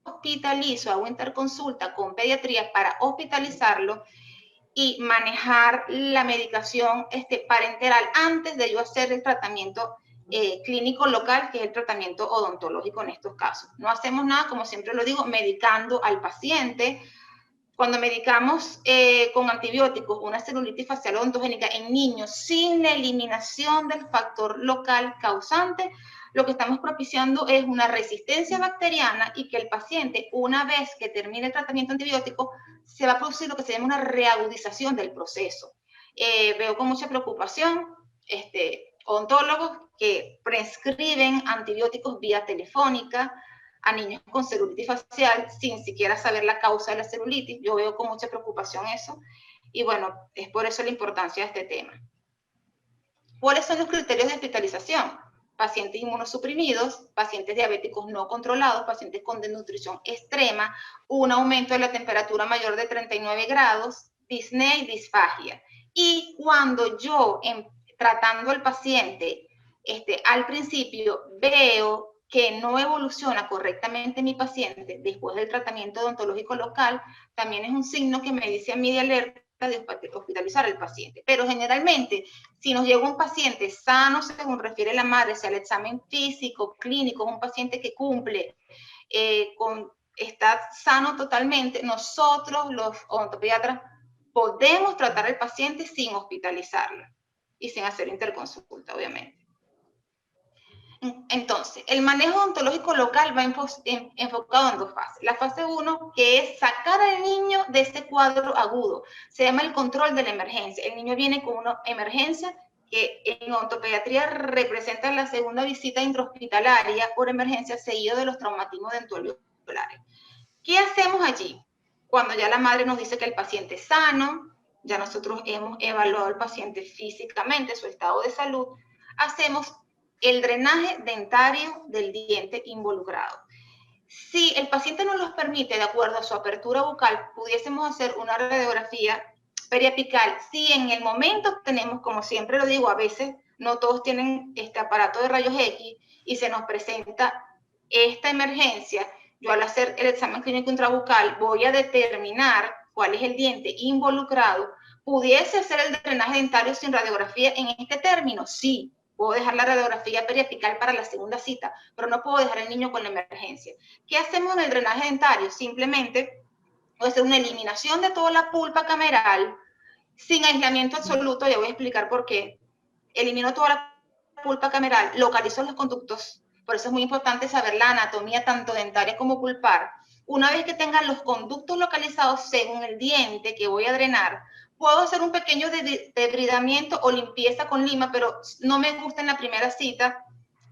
hospitalizo, hago interconsulta con pediatría para hospitalizarlo y manejar la medicación parenteral antes de yo hacer el tratamiento clínico local, que es el tratamiento odontológico en estos casos. No hacemos nada, como siempre lo digo, medicando al paciente. Cuando medicamos con antibióticos una celulitis facial odontogénica en niños sin la eliminación del factor local causante, lo que estamos propiciando es una resistencia bacteriana y que el paciente, una vez que termine el tratamiento antibiótico, se va a producir lo que se llama una reagudización del proceso. Veo con mucha preocupación odontólogos que prescriben antibióticos vía telefónica a niños con celulitis facial sin siquiera saber la causa de la celulitis. Yo veo con mucha preocupación eso y bueno, es por eso la importancia de este tema. ¿Cuáles son los criterios de hospitalización? Pacientes inmunosuprimidos, pacientes diabéticos no controlados, pacientes con desnutrición extrema, un aumento de la temperatura mayor de 39 grados, disnea y disfagia. Y cuando yo, tratando al paciente, al principio veo que no evoluciona correctamente mi paciente después del tratamiento odontológico local, también es un signo que me dice a mí de alerta de hospitalizar al paciente. Pero generalmente, si nos llega un paciente sano, según refiere la madre, sea el examen físico, clínico, un paciente que cumple, está sano totalmente, nosotros los odontopediatras podemos tratar al paciente sin hospitalizarlo. y sin hacer interconsulta, obviamente. Entonces, el manejo odontológico local va enfocado en dos fases. La fase 1, que es sacar al niño de ese cuadro agudo. Se llama el control de la emergencia. El niño viene con una emergencia que en odontopediatría representa la segunda visita intrahospitalaria por emergencia seguido de los traumatismos dentoalveolares. ¿Qué hacemos allí? Cuando ya la madre nos dice que el paciente es sano, ya nosotros hemos evaluado al paciente físicamente, su estado de salud, hacemos el drenaje dentario del diente involucrado. Si el paciente nos los permite, de acuerdo a su apertura bucal, pudiésemos hacer una radiografía periapical. Si en el momento tenemos, como siempre lo digo, a veces no todos tienen este aparato de rayos X y se nos presenta esta emergencia, yo al hacer el examen clínico intrabucal voy a determinar cuál es el diente involucrado. ¿Pudiese hacer el drenaje dentario sin radiografía en este término? Sí. Puedo dejar la radiografía periapical para la segunda cita, pero no puedo dejar al niño con la emergencia. ¿Qué hacemos en el drenaje dentario? Simplemente voy a hacer una eliminación de toda la pulpa cameral, sin aislamiento absoluto, ya voy a explicar por qué. Elimino toda la pulpa cameral, localizo los conductos, por eso es muy importante saber la anatomía tanto dentaria como pulpar. Una vez que tengan los conductos localizados según el diente que voy a drenar, puedo hacer un pequeño debridamiento o limpieza con lima, pero no me gusta en la primera cita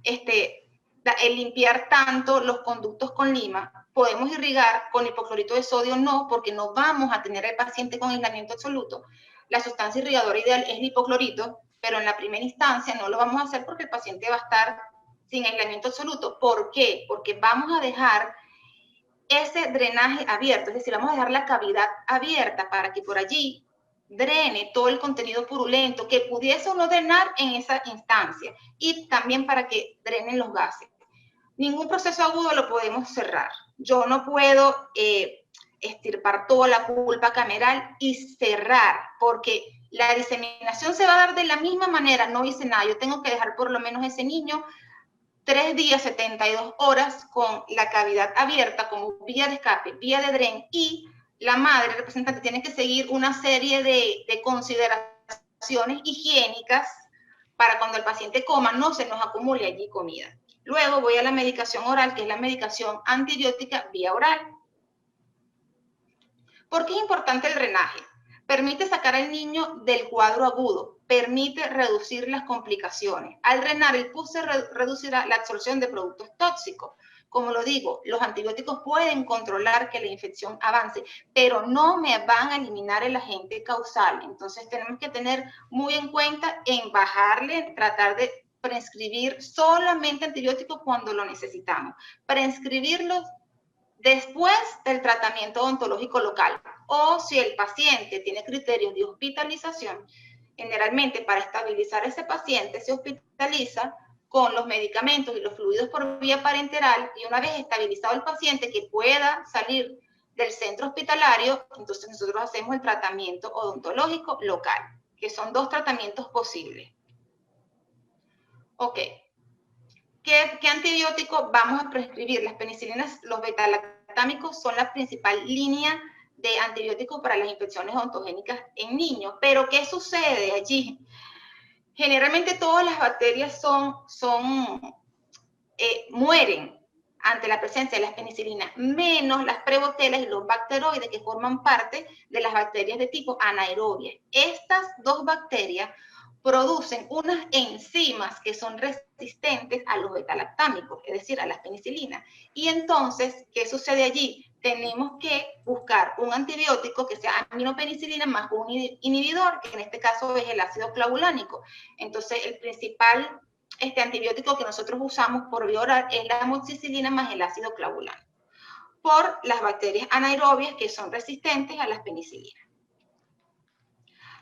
el limpiar tanto los conductos con lima. Podemos irrigar con hipoclorito de sodio, no, porque no vamos a tener al paciente con aislamiento absoluto. La sustancia irrigadora ideal es el hipoclorito, pero en la primera instancia no lo vamos a hacer porque el paciente va a estar sin aislamiento absoluto. ¿Por qué? Porque vamos a dejar ese drenaje abierto, es decir, vamos a dejar la cavidad abierta para que por allí drene todo el contenido purulento que pudiese o no drenar en esa instancia y también para que drenen los gases. Ningún proceso agudo lo podemos cerrar. Yo no puedo extirpar toda la pulpa cameral y cerrar, porque la diseminación se va a dar de la misma manera, no hice nada. Yo tengo que dejar por lo menos ese niño 3 días, 72 horas con la cavidad abierta como vía de escape, vía de dren, y la madre representante tiene que seguir una serie de consideraciones higiénicas para cuando el paciente coma no se nos acumule allí comida. Luego voy a la medicación oral, que es la medicación antibiótica vía oral. ¿Por qué es importante el drenaje? Permite sacar al niño del cuadro agudo, permite reducir las complicaciones. Al drenar, el pus se reducirá la absorción de productos tóxicos. Como lo digo, los antibióticos pueden controlar que la infección avance, pero no me van a eliminar el agente causal. Entonces tenemos que tener muy en cuenta en bajarle, tratar de prescribir solamente antibióticos cuando lo necesitamos. Prescribirlos después del tratamiento odontológico local, o si el paciente tiene criterios de hospitalización, generalmente para estabilizar a ese paciente se hospitaliza con los medicamentos y los fluidos por vía parenteral, y una vez estabilizado el paciente que pueda salir del centro hospitalario, entonces nosotros hacemos el tratamiento odontológico local, que son 2 tratamientos posibles. Ok. ¿Qué antibiótico vamos a prescribir? Las penicilinas, los betalactámicos son la principal línea de antibióticos para las infecciones odontogénicas en niños. Pero ¿qué sucede allí? Generalmente todas las bacterias mueren ante la presencia de las penicilinas, menos las prebotelas y los bacteroides que forman parte de las bacterias de tipo anaerobias. Estas 2 bacterias producen unas enzimas que son resistentes a los betalactámicos, es decir, a las penicilinas. Y entonces, ¿qué sucede allí? Tenemos que buscar un antibiótico que sea aminopenicilina más un inhibidor, que en este caso es el ácido clavulánico. Entonces, el principal antibiótico que nosotros usamos por vía oral es la amoxicilina más el ácido clavulánico, por las bacterias anaerobias que son resistentes a las penicilinas.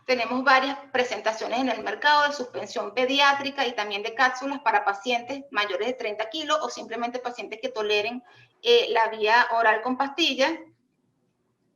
Tenemos varias presentaciones en el mercado de suspensión pediátrica y también de cápsulas para pacientes mayores de 30 kilos o simplemente pacientes que toleren la vía oral con pastillas.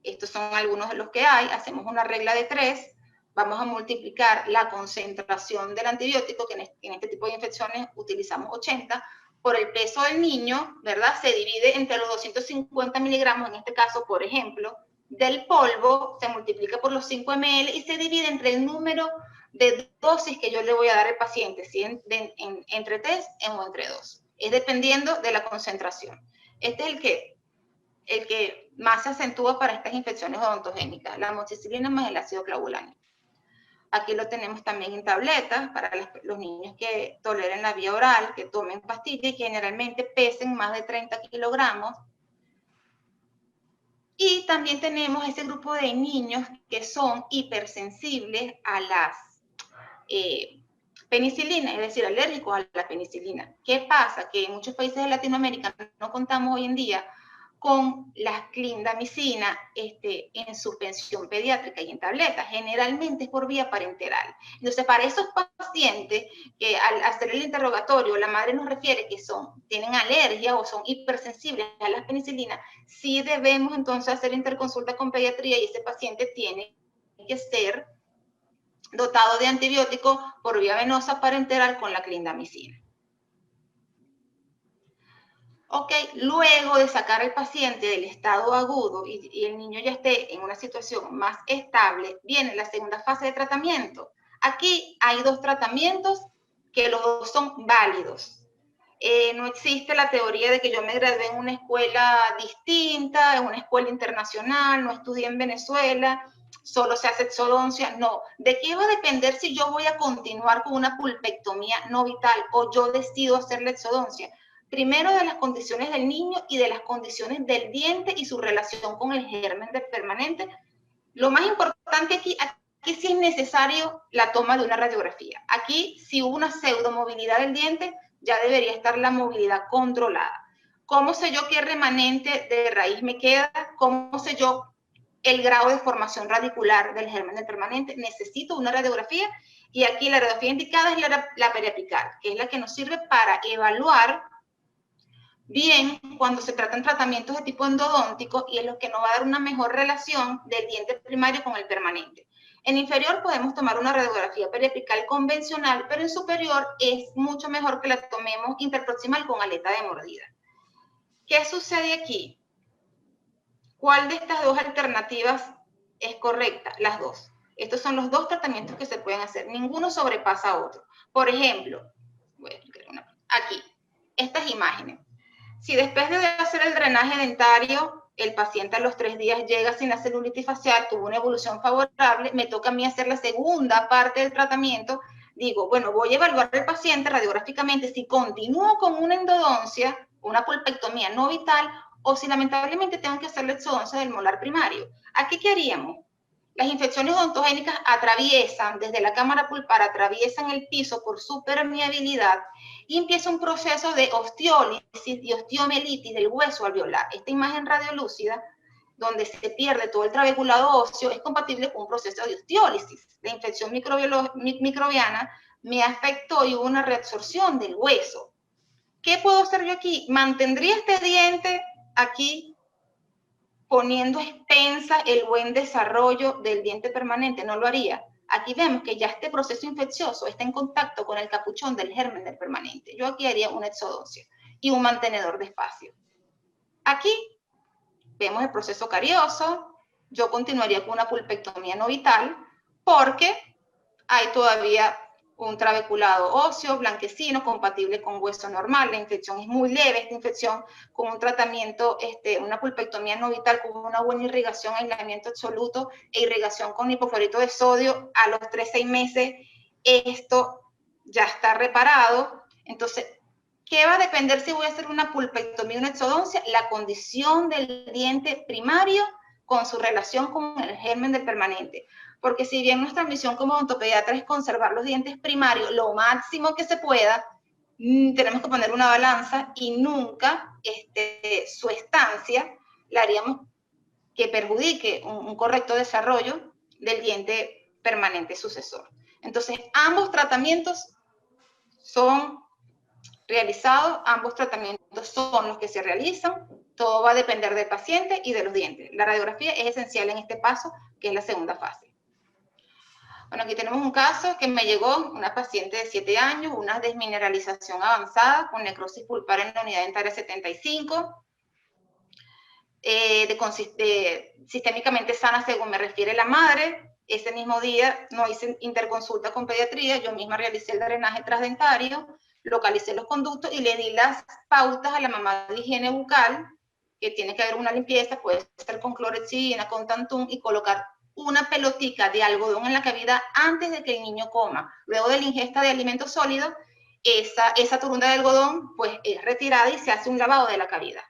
Estos son algunos de los que hay. Hacemos una regla de 3. Vamos a multiplicar la concentración del antibiótico, que en este tipo de infecciones utilizamos 80, por el peso del niño, ¿verdad? Se divide entre los 250 miligramos, en este caso, por ejemplo, del polvo, se multiplica por los 5 ml y se divide entre el número de dosis que yo le voy a dar al paciente, si entre 3 o entre 2. Es dependiendo de la concentración. Este es el que más se acentúa para estas infecciones odontogénicas, la amoxicilina más el ácido clavulánico. Aquí lo tenemos también en tabletas para los niños que toleren la vía oral, que tomen pastillas y que generalmente pesen más de 30 kilogramos. Y también tenemos ese grupo de niños que son hipersensibles a las penicilina, es decir, alérgicos a la penicilina. ¿Qué pasa? Que en muchos países de Latinoamérica no contamos hoy en día con la clindamicina en suspensión pediátrica y en tabletas. Generalmente es por vía parenteral. Entonces, para esos pacientes que al hacer el interrogatorio la madre nos refiere que tienen alergia o son hipersensibles a la penicilina, sí debemos entonces hacer interconsulta con pediatría y ese paciente tiene que ser dotado de antibiótico por vía venosa parenteral con la clindamicina. Ok, luego de sacar al paciente del estado agudo y el niño ya esté en una situación más estable, viene la segunda fase de tratamiento. Aquí hay 2 tratamientos que los 2 son válidos. No existe la teoría de que yo me gradué en una escuela distinta, en una escuela internacional, no estudié en Venezuela, solo se hace exodoncia. No, ¿de qué va a depender si yo voy a continuar con una pulpectomía no vital o yo decido hacer la exodoncia? Primero, de las condiciones del niño y de las condiciones del diente y su relación con el germen permanente. Lo más importante aquí sí es necesario la toma de una radiografía. Aquí, si hubo una pseudomovilidad del diente, ya debería estar la movilidad controlada. ¿Cómo sé yo qué remanente de raíz me queda? ¿Cómo sé yo el grado de formación radicular del germen del permanente? Necesito una radiografía y aquí la radiografía indicada es la periapical, que es la que nos sirve para evaluar bien cuando se tratan tratamientos de tipo endodóntico y es lo que nos va a dar una mejor relación del diente primario con el permanente. En inferior podemos tomar una radiografía periapical convencional, pero en superior es mucho mejor que la tomemos interproximal con aleta de mordida. ¿Qué sucede aquí? ¿Cuál de estas 2 alternativas es correcta? Las 2. Estos son los 2 tratamientos que se pueden hacer. Ninguno sobrepasa a otro. Por ejemplo, voy a explicar aquí, estas imágenes. Si después de hacer el drenaje dentario, el paciente a los 3 días llega sin la celulitis facial, tuvo una evolución favorable, me toca a mí hacer la segunda parte del tratamiento, digo, bueno, voy a evaluar al paciente radiográficamente si continúo con una endodoncia, una pulpectomía no vital, o si lamentablemente tengo que hacer la exodoncia del molar primario. ¿Aquí qué haríamos? Las infecciones odontogénicas atraviesan, desde la cámara pulpar, atraviesan el piso por su permeabilidad y empieza un proceso de osteólisis y osteomelitis del hueso alveolar. Esta imagen radiolúcida, donde se pierde todo el trabeculado óseo, es compatible con un proceso de osteólisis. La infección microbiana me afectó y hubo una reabsorción del hueso. ¿Qué puedo hacer yo aquí? ¿Mantendría este diente aquí poniendo a expensa el buen desarrollo del diente permanente? No lo haría. Aquí vemos que ya este proceso infeccioso está en contacto con el capuchón del germen del permanente. Yo aquí haría una exodoncia y un mantenedor de espacio. Aquí vemos el proceso carioso. Yo continuaría con una pulpectomía no vital porque hay todavía un trabeculado óseo blanquecino compatible con hueso normal. La infección es muy leve, esta infección con un tratamiento, una pulpectomía no vital con una buena irrigación, aislamiento absoluto e irrigación con hipoclorito de sodio, a los 3-6 meses esto ya está reparado. Entonces, ¿qué va a depender si voy a hacer una pulpectomía o una exodoncia? La condición del diente primario con su relación con el germen del permanente. Porque si bien nuestra misión como odontopediatra es conservar los dientes primarios lo máximo que se pueda, tenemos que poner una balanza y nunca su estancia la haríamos que perjudique un correcto desarrollo del diente permanente sucesor. Entonces, ambos tratamientos son realizados, ambos tratamientos son los que se realizan, todo va a depender del paciente y de los dientes. La radiografía es esencial en este paso, que es la segunda fase. Bueno, aquí tenemos un caso que me llegó, una paciente de 7 años, una desmineralización avanzada con necrosis pulpar en la unidad dentaria 75, sistémicamente sana según me refiere la madre, Ese mismo día no hice interconsulta con pediatría, yo misma realicé el drenaje transdentario, localicé los conductos y le di las pautas a la mamá de higiene bucal, que tiene que haber una limpieza, puede ser con clorexidina, con tantún, y colocar una pelotica de algodón en la cavidad antes de que el niño coma. Luego de la ingesta de alimentos sólidos, esa turunda de algodón pues es retirada y se hace un lavado de la cavidad.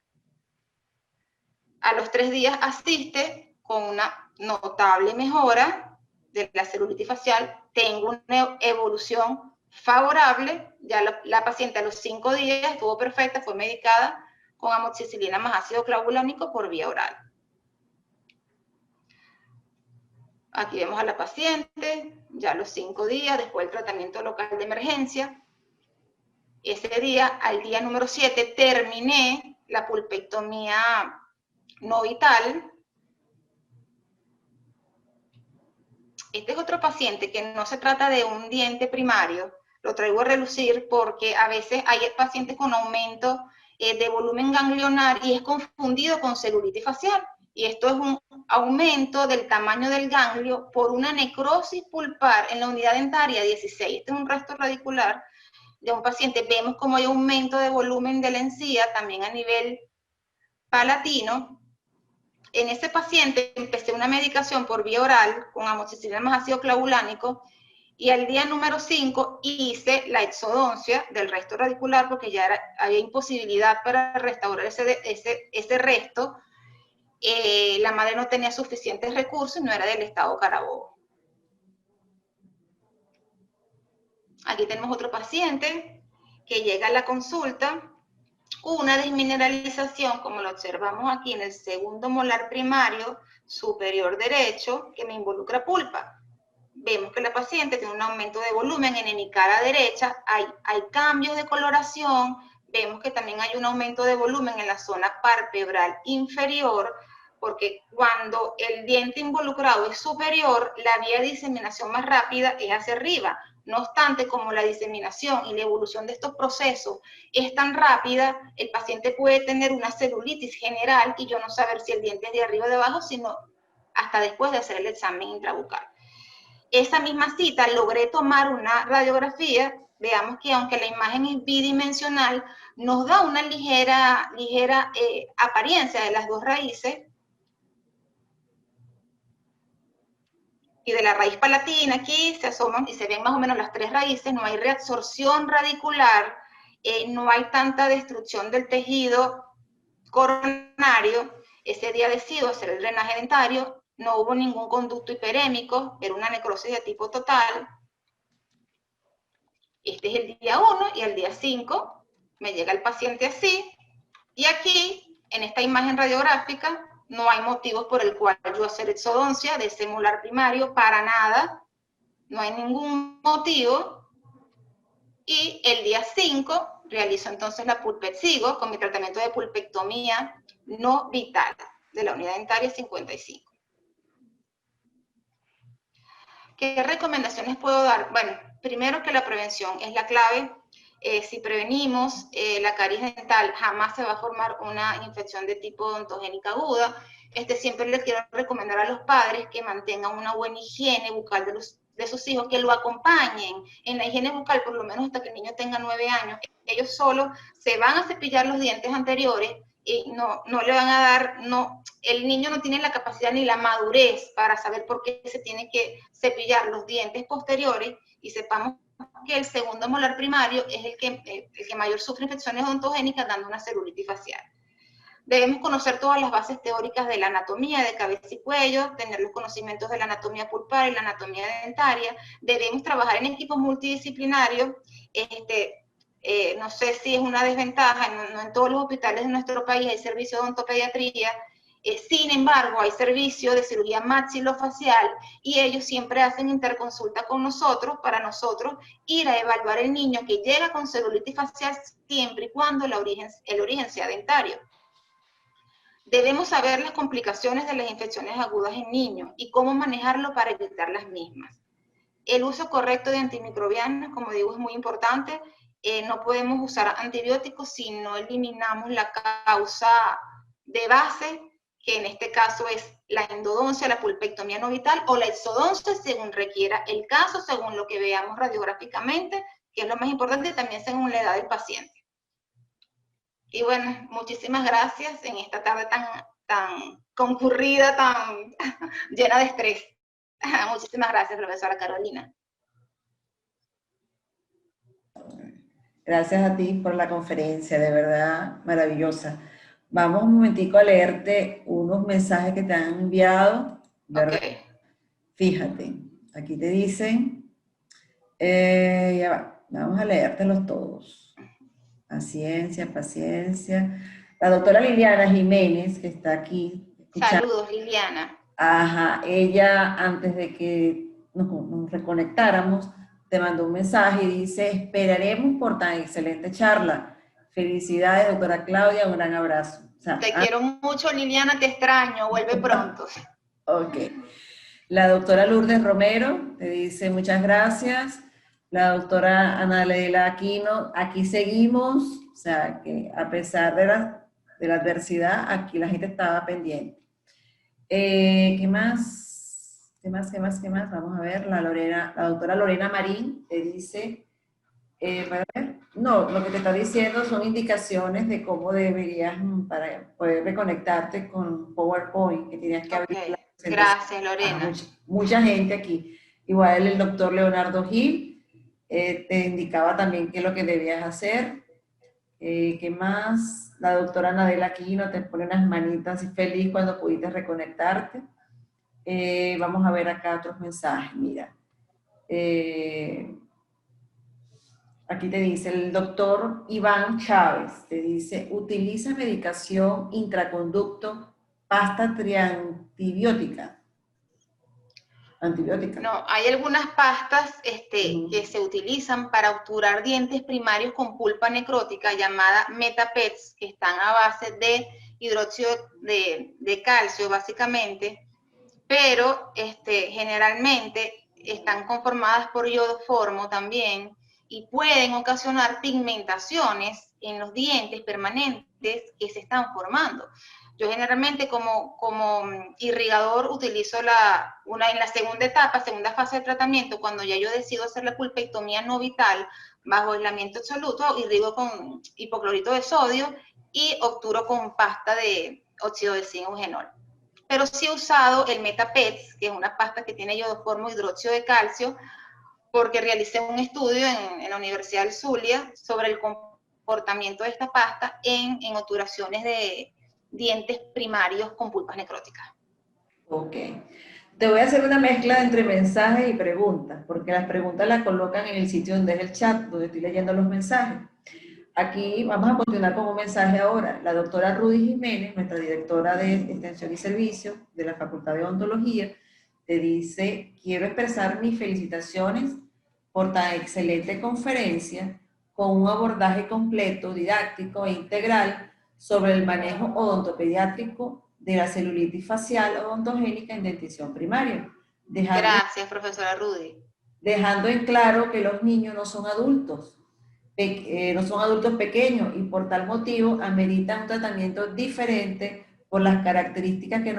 A los 3 días asiste con una notable mejora de la celulitis facial, tengo una evolución favorable, ya la paciente a los 5 días estuvo perfecta, fue medicada con amoxicilina más ácido clavulánico por vía oral. Aquí vemos a la paciente, ya a los 5 días, después del tratamiento local de emergencia. Ese día, al día número 7, terminé la pulpectomía no vital. Este es otro paciente que no se trata de un diente primario, lo traigo a relucir porque a veces hay pacientes con aumento de volumen ganglionar y es confundido con celulitis facial. Y esto es un aumento del tamaño del ganglio por una necrosis pulpar en la unidad dentaria 16. Este es un resto radicular de un paciente. Vemos como hay aumento de volumen de la encía también a nivel palatino. En ese paciente empecé una medicación por vía oral con amoxicilina más ácido clavulánico y al día número 5 hice la exodoncia del resto radicular porque ya había imposibilidad para restaurar ese resto. La madre no tenía suficientes recursos y no era del estado Carabobo. Aquí tenemos otro paciente que llega a la consulta, una desmineralización, como lo observamos aquí en el segundo molar primario superior derecho, que me involucra pulpa. Vemos que la paciente tiene un aumento de volumen en mi cara derecha, hay cambios de coloración, vemos que también hay un aumento de volumen en la zona palpebral inferior, porque cuando el diente involucrado es superior, la vía de diseminación más rápida es hacia arriba. No obstante, como la diseminación y la evolución de estos procesos es tan rápida, el paciente puede tener una celulitis general y yo no saber si el diente es de arriba o de abajo, sino hasta después de hacer el examen intrabucal. Esa misma cita logré tomar una radiografía, veamos que aunque la imagen es bidimensional, nos da una ligera apariencia de las dos raíces, y de la raíz palatina aquí se asoman y se ven más o menos las 3 raíces, no hay reabsorción radicular, no hay tanta destrucción del tejido coronario. Ese día decido hacer el drenaje dentario, no hubo ningún conducto hiperémico, era una necrosis de tipo total. Este es el día 1 y el día 5 me llega el paciente así, y aquí, en esta imagen radiográfica, no hay motivos por el cual yo hacer exodoncia de ese molar primario, para nada, no hay ningún motivo. Y el día 5 realizo entonces la pulpectomía con mi tratamiento de pulpectomía no vital de la unidad dentaria 55. ¿Qué recomendaciones puedo dar? Bueno, primero que la prevención es la clave. Si prevenimos la caries dental, jamás se va a formar una infección de tipo odontogénica aguda. Siempre les quiero recomendar a los padres que mantengan una buena higiene bucal de sus hijos, que lo acompañen en la higiene bucal por lo menos hasta que el niño tenga 9 años. Ellos solos se van a cepillar los dientes anteriores y no le van a dar, el niño no tiene la capacidad ni la madurez para saber por qué se tiene que cepillar los dientes posteriores, y sepamos que el segundo molar primario es el que mayor sufre infecciones odontogénicas, dando una celulitis facial. Debemos conocer todas las bases teóricas de la anatomía de cabeza y cuello, tener los conocimientos de la anatomía pulpar y la anatomía dentaria. Debemos trabajar en equipos multidisciplinarios. No sé si es una desventaja, no en todos los hospitales de nuestro país hay servicio de odontopediatría. Sin embargo, hay servicio de cirugía maxilofacial y ellos siempre hacen interconsulta con nosotros para nosotros ir a evaluar el niño que llega con celulitis facial siempre y cuando el origen sea dentario. Debemos saber las complicaciones de las infecciones agudas en niños y cómo manejarlo para evitar las mismas. El uso correcto de antimicrobianos, como digo, es muy importante. No podemos usar antibióticos si no eliminamos la causa de base, que en este caso es la endodoncia, la pulpectomía no vital o la exodoncia, según requiera el caso, según lo que veamos radiográficamente, que es lo más importante, también según la edad del paciente. Y bueno, muchísimas gracias en esta tarde tan concurrida, tan llena de estrés. Muchísimas gracias, profesora Carolina. Gracias a ti por la conferencia, de verdad maravillosa. Vamos un momentico a leerte unos mensajes que te han enviado, ¿verdad? Okay. Fíjate, aquí te dicen, ya va, vamos a leértelos todos. Paciencia, paciencia. La doctora Liliana Jiménez, que está aquí escuchando. Saludos, Liliana. Ajá, ella antes de que nos reconectáramos, te mandó un mensaje y dice, esperaremos por tan excelente charla. Felicidades, doctora Claudia, un gran abrazo. O sea, te quiero mucho, Liliana, te extraño, vuelve pronto. Ok. La doctora Lourdes Romero te dice muchas gracias. La doctora Ana Leila Aquino, aquí seguimos, o sea, que a pesar de la adversidad, aquí la gente estaba pendiente. ¿Qué más? ¿Qué más? ¿Qué más? ¿Qué más? Vamos a ver, la doctora Lorena Marín te dice, para ver, no, lo que te está diciendo son indicaciones de cómo deberías, para poder reconectarte con PowerPoint, que tienes que abrir la presentación. Gracias, Lorena. Mucha gente aquí. Igual el doctor Leonardo Gil te indicaba también qué es lo que debías hacer. ¿Qué más? La doctora Nadela Aquino te pone unas manitas y feliz cuando pudiste reconectarte. Vamos a ver acá otros mensajes, mira. Aquí te dice el doctor Iván Chávez, te dice, utiliza medicación intraconducto, pasta triantibiótica. Antibiótica. No, hay algunas pastas que se utilizan para obturar dientes primarios con pulpa necrótica llamada Metapets, que están a base de hidróxido de calcio, básicamente, pero generalmente están conformadas por iodoformo también y pueden ocasionar pigmentaciones en los dientes permanentes que se están formando. Yo generalmente como irrigador utilizo en la segunda fase de tratamiento, cuando ya yo decido hacer la pulpectomía no vital bajo aislamiento absoluto, irrigo con hipoclorito de sodio y obturo con pasta de óxido de zinc eugenol. Pero sí he usado el Metapets, que es una pasta que tiene iodoformo hidróxido de calcio, porque realicé un estudio en la Universidad del Zulia sobre el comportamiento de esta pasta en obturaciones de dientes primarios con pulpas necróticas. Ok. Te voy a hacer una mezcla entre mensajes y preguntas, porque las preguntas las colocan en el sitio donde es el chat, donde estoy leyendo los mensajes. Aquí vamos a continuar con un mensaje ahora. La doctora Rudy Jiménez, nuestra directora de Extensión y Servicios de la Facultad de Odontología, te dice, quiero expresar mis felicitaciones por tan excelente conferencia con un abordaje completo, didáctico e integral sobre el manejo odontopediátrico de la celulitis facial odontogénica en dentición primaria. Gracias, profesora Rudy. Dejando en claro que los niños no son adultos, no son adultos pequeños y por tal motivo ameritan un tratamiento diferente por las características que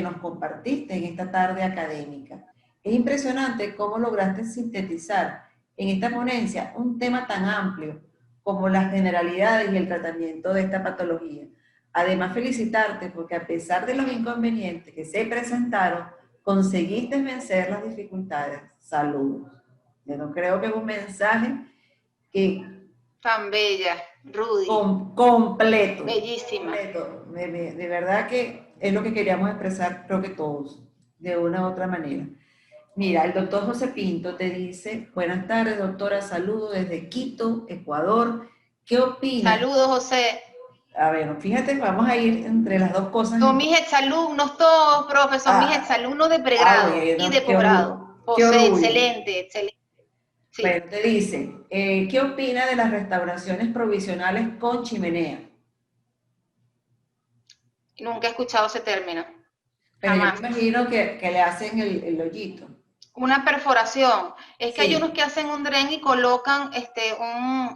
nos compartiste en esta tarde académica. Es impresionante cómo lograste sintetizar en esta ponencia un tema tan amplio como las generalidades y el tratamiento de esta patología. Además, felicitarte porque a pesar de los inconvenientes que se presentaron, conseguiste vencer las dificultades. Saludos. Yo no creo que es un mensaje que... Tan bella, Rudy. Completo. Bellísima. Completo. De verdad que es lo que queríamos expresar, creo que todos, de una u otra manera. Mira, el doctor José Pinto te dice, buenas tardes, doctora, saludos desde Quito, Ecuador. ¿Qué opinas? Saludos, José. A ver, fíjate, vamos a ir entre las dos cosas. Son mis exalumnos todos, profe, son mis exalumnos de pregrado bueno, y de posgrado. José, excelente, excelente. Sí. Bueno, te dice, ¿qué opina de las restauraciones provisionales con chimenea? Nunca he escuchado ese término. Pero jamás. yo me imagino que le hacen el hoyito. Una perforación. Es que hay unos que hacen un dren y colocan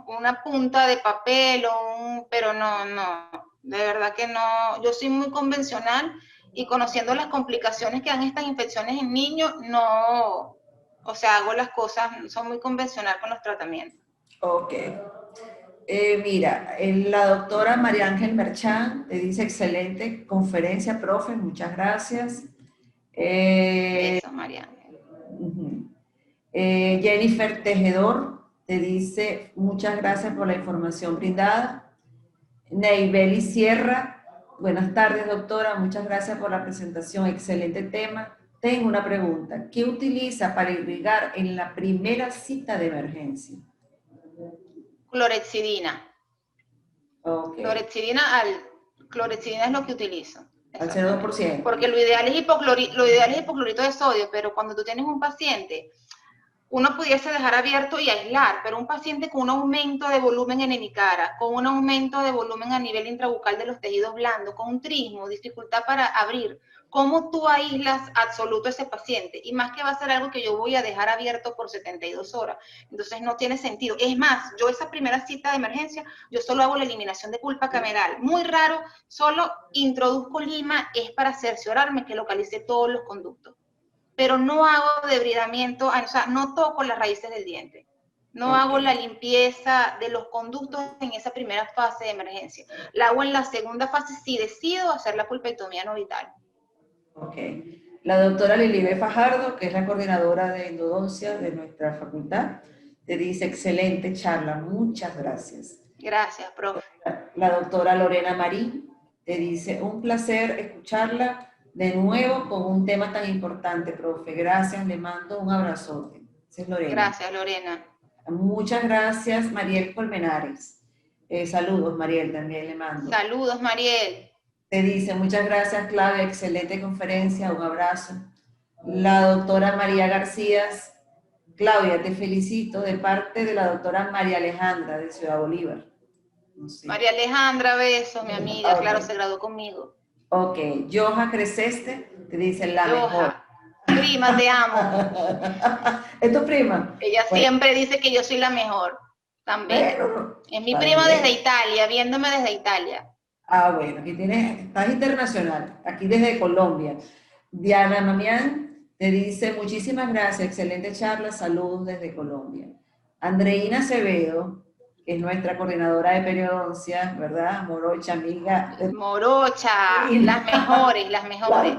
una punta de papel pero no. De verdad que no, yo soy muy convencional y conociendo las complicaciones que dan estas infecciones en niños, no, o sea, hago las cosas, son muy convencional con los tratamientos. Ok. Mira, la doctora María Ángel Merchán te dice excelente conferencia, profe, muchas gracias. Besos, Mariana. Ujú. Jennifer Tejedor te dice muchas gracias por la información brindada. Neibeli Sierra, buenas tardes doctora, muchas gracias por la presentación, excelente tema. Tengo una pregunta, ¿qué utiliza para irrigar en la primera cita de emergencia? Clorexidina. Ok. Clorexidina es lo que utilizo. Al 0,2%. Porque lo ideal es hipoclorito de sodio, pero cuando tú tienes un paciente, uno pudiese dejar abierto y aislar, pero un paciente con un aumento de volumen en hemicara, con un aumento de volumen a nivel intrabucal de los tejidos blandos, con un trismo, dificultad para abrir, ¿cómo tú aíslas absoluto a ese paciente? Y más que va a ser algo que yo voy a dejar abierto por 72 horas. Entonces no tiene sentido. Es más, yo esa primera cita de emergencia, yo solo hago la eliminación de pulpa cameral. Muy raro, solo introduzco lima, es para cerciorarme que localice todos los conductos. Pero no hago debridamiento, o sea, no toco las raíces del diente. No hago la limpieza de los conductos en esa primera fase de emergencia. La hago en la segunda fase si decido hacer la pulpectomía no vital. Ok. La doctora Lilibe Fajardo, que es la coordinadora de endodoncia de nuestra facultad, te dice excelente charla, muchas gracias. Gracias, profe. La doctora Lorena Marín te dice un placer escucharla de nuevo con un tema tan importante, profe. Gracias, le mando un abrazote. Esa es Lorena. Gracias, Lorena. Muchas gracias, Mariel Colmenares. Saludos, Mariel, también le mando. Saludos, Mariel. Te dice, muchas gracias, Claudia, excelente conferencia, un abrazo. La doctora María García, Claudia, te felicito de parte de la doctora María Alejandra de Ciudad Bolívar. No sé. María Alejandra, beso, mi amiga, okay. Claro, se graduó conmigo. Ok, Joja Creceste te dice la Joja, mejor. Prima, te amo. ¿Es tu prima? Ella siempre dice que yo soy la mejor, también. Bueno, es mi prima desde Italia, viéndome desde Italia. Ah, bueno, aquí tienes, estás internacional, aquí desde Colombia. Diana Mamián te dice, muchísimas gracias, excelente charla, saludos desde Colombia. Andreina Acevedo, que es nuestra coordinadora de periodoncia, ¿verdad? Morocha, amiga. Morocha, las mejores, las mejores.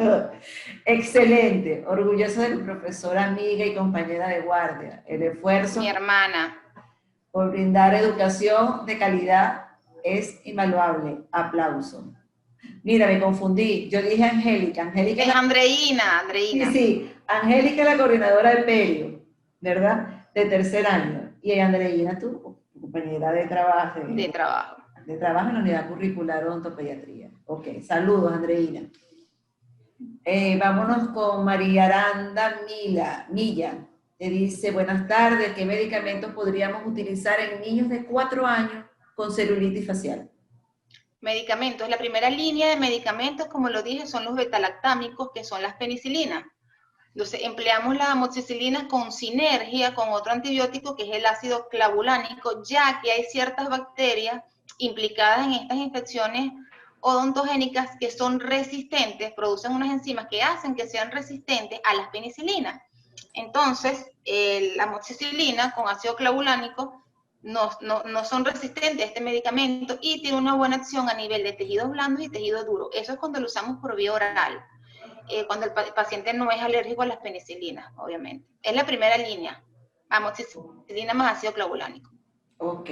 Excelente, orgullosa de mi profesora, amiga y compañera de guardia. El esfuerzo. Mi hermana. Por brindar educación de calidad es invaluable. Aplauso. Mira, me confundí. Yo dije Angélica. Angélica es Andreina, Andreina. Sí, sí. Angélica es la coordinadora de Perio, ¿verdad? De tercer año. Y Andreina, tu compañera de trabajo. De trabajo. De trabajo en la unidad curricular odontopediatría. Ok, saludos, Andreina. Vámonos con María Aranda Milla. Te dice, buenas tardes, ¿qué medicamentos podríamos utilizar en niños de 4 años con celulitis facial? Medicamentos. La primera línea de medicamentos, como lo dije, son los betalactámicos, que son las penicilinas. Entonces, empleamos la amoxicilina con sinergia con otro antibiótico, que es el ácido clavulánico, ya que hay ciertas bacterias implicadas en estas infecciones odontogénicas que son resistentes, producen unas enzimas que hacen que sean resistentes a las penicilinas. Entonces, la amoxicilina con ácido clavulánico no son resistentes a este medicamento y tiene una buena acción a nivel de tejidos blandos y tejidos duros. Eso es cuando lo usamos por vía oral, cuando el paciente no es alérgico a las penicilinas, obviamente. Es la primera línea, amoxicilina más ácido clavulánico. Ok,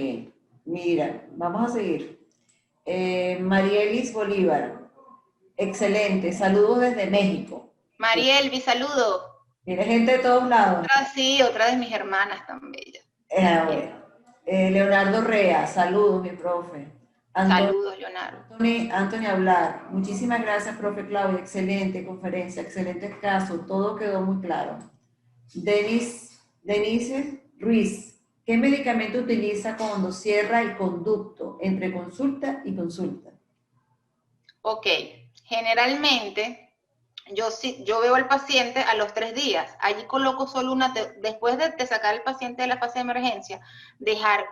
mira, vamos a seguir. Marielis Bolívar, excelente, saludos desde México. Mariel, saludos. Mira, gente de todos lados. Otra de mis hermanas tan bella. Bueno. Leonardo Rea, saludos, mi profe. Saludos, Leonardo. Anthony Hablar, muchísimas gracias, profe Claudia, excelente conferencia, excelente caso, todo quedó muy claro. Denise Ruiz, ¿qué medicamento utiliza cuando cierra el conducto entre consulta y consulta? Ok, generalmente yo veo al paciente a los 3 días. Allí coloco solo después de sacar al paciente de la fase de emergencia, dejar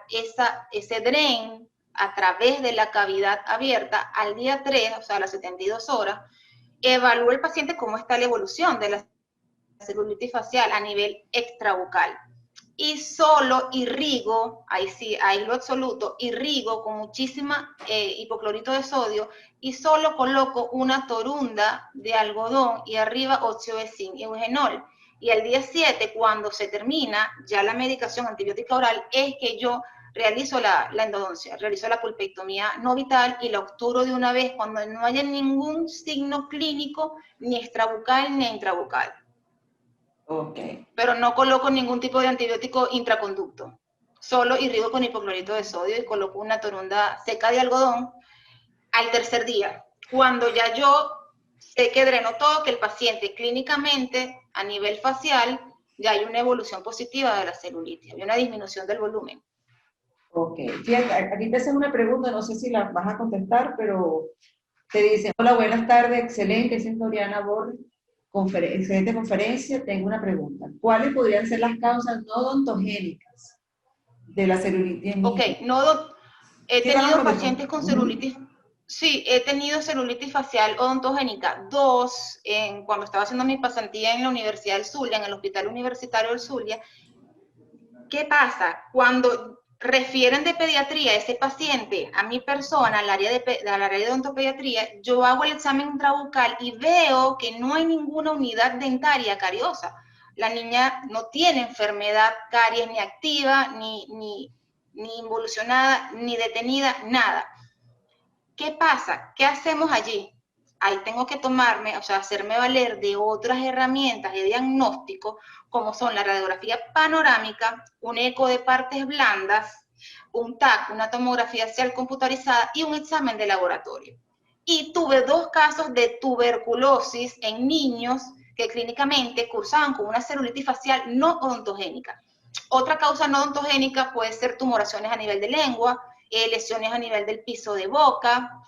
ese drain a través de la cavidad abierta al día 3, o sea, a las 72 horas, evalúo al paciente cómo está la evolución de la celulitis facial a nivel extrabucal. Y solo irrigo, ahí sí, ahí lo absoluto, irrigo con muchísima hipoclorito de sodio y solo coloco una torunda de algodón y arriba óxido de zinc y eugenol. Y al día 7, cuando se termina ya la medicación antibiótica oral, es que yo realizo la endodoncia, realizo la pulpectomía no vital y la obturo de una vez cuando no haya ningún signo clínico, ni extrabucal ni intrabucal. Ok. Pero no coloco ningún tipo de antibiótico intraconducto. Solo irrigo con hipoclorito de sodio y coloco una torunda seca de algodón al tercer día. Cuando ya yo sé que dreno todo, que el paciente clínicamente a nivel facial ya hay una evolución positiva de la celulitis, hay una disminución del volumen. Ok. Fíjate, aquí te hacen una pregunta, no sé si la vas a contestar, pero te dicen, hola, buenas tardes, excelente, es Oriana Borges, excelente conferencia, tengo una pregunta. ¿Cuáles podrían ser las causas no odontogénicas de la celulitis en Ok, niños? he ¿Sí vas a tenido contestar? pacientes con celulitis, sí, he tenido celulitis facial odontogénica, dos, cuando estaba haciendo mi pasantía en la Universidad del Zulia, en el Hospital Universitario del Zulia. ¿Qué pasa? Cuando refieren de pediatría a ese paciente, a mi persona, al área de odontopediatría, yo hago el examen intrabucal y veo que no hay ninguna unidad dentaria cariosa. La niña no tiene enfermedad caries ni activa, ni involucionada, ni detenida, nada. ¿Qué pasa? ¿Qué hacemos allí? Ahí tengo que tomarme, o sea, hacerme valer de otras herramientas de diagnóstico, como son la radiografía panorámica, un eco de partes blandas, un TAC, una tomografía axial computarizada y un examen de laboratorio. Y tuve 2 casos de tuberculosis en niños que clínicamente cursaban con una celulitis facial no odontogénica. Otra causa no odontogénica puede ser tumoraciones a nivel de lengua, lesiones a nivel del piso de boca,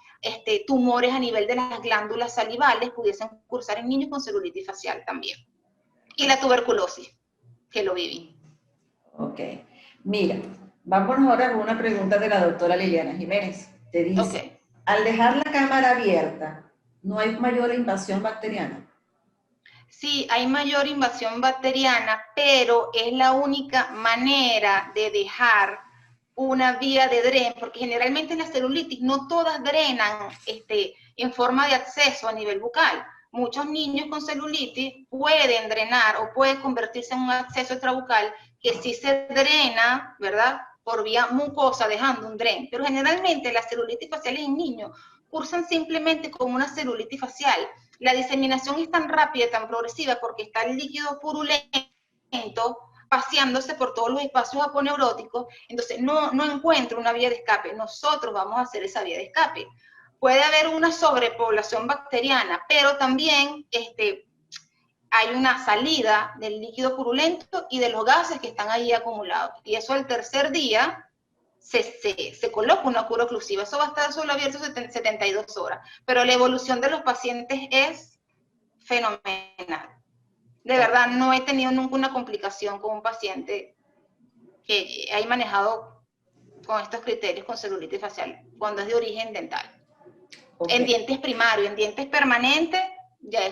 tumores a nivel de las glándulas salivales pudiesen cursar en niños con celulitis facial también. Y la tuberculosis, que lo viví. Ok. Mira, vámonos ahora con una pregunta de la doctora Liliana Jiménez. Te dice, Ok. al dejar la cámara abierta, ¿no hay mayor invasión bacteriana? Sí, hay mayor invasión bacteriana, pero es la única manera de dejar una vía de dren, porque generalmente en la celulitis no todas drenan en forma de acceso a nivel bucal. Muchos niños con celulitis pueden drenar o puede convertirse en un acceso extrabucal que sí se drena, ¿verdad? Por vía mucosa, dejando un dren. Pero generalmente las celulitis faciales en niños cursan simplemente como una celulitis facial. La diseminación es tan rápida, tan progresiva, porque está el líquido purulento paseándose por todos los espacios aponeuróticos, entonces no encuentro una vía de escape. Nosotros vamos a hacer esa vía de escape. Puede haber una sobrepoblación bacteriana, pero también hay una salida del líquido purulento y de los gases que están ahí acumulados. Y eso al tercer día se coloca una cura oclusiva. Eso va a estar solo abierto 72 horas. Pero la evolución de los pacientes es fenomenal. De verdad, no he tenido nunca una complicación con un paciente que haya manejado con estos criterios con celulitis facial cuando es de origen dental. Okay. En dientes primarios, en dientes permanentes, ya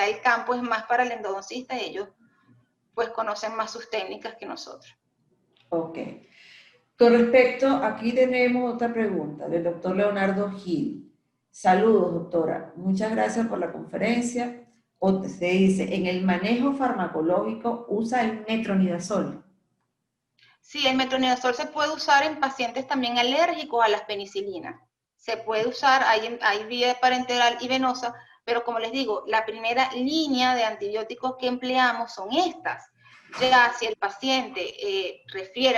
el campo es más para el endodoncista y ellos pues conocen más sus técnicas que nosotros. Ok. Con respecto, aquí tenemos otra pregunta del doctor Leonardo Gil. Saludos, doctora. Muchas gracias por la conferencia. O se dice, en el manejo farmacológico usa el metronidazol. Sí, el metronidazol se puede usar en pacientes también alérgicos a las penicilinas. Se puede usar, hay vía parenteral y venosa, pero como les digo, la primera línea de antibióticos que empleamos son estas. Ya si el paciente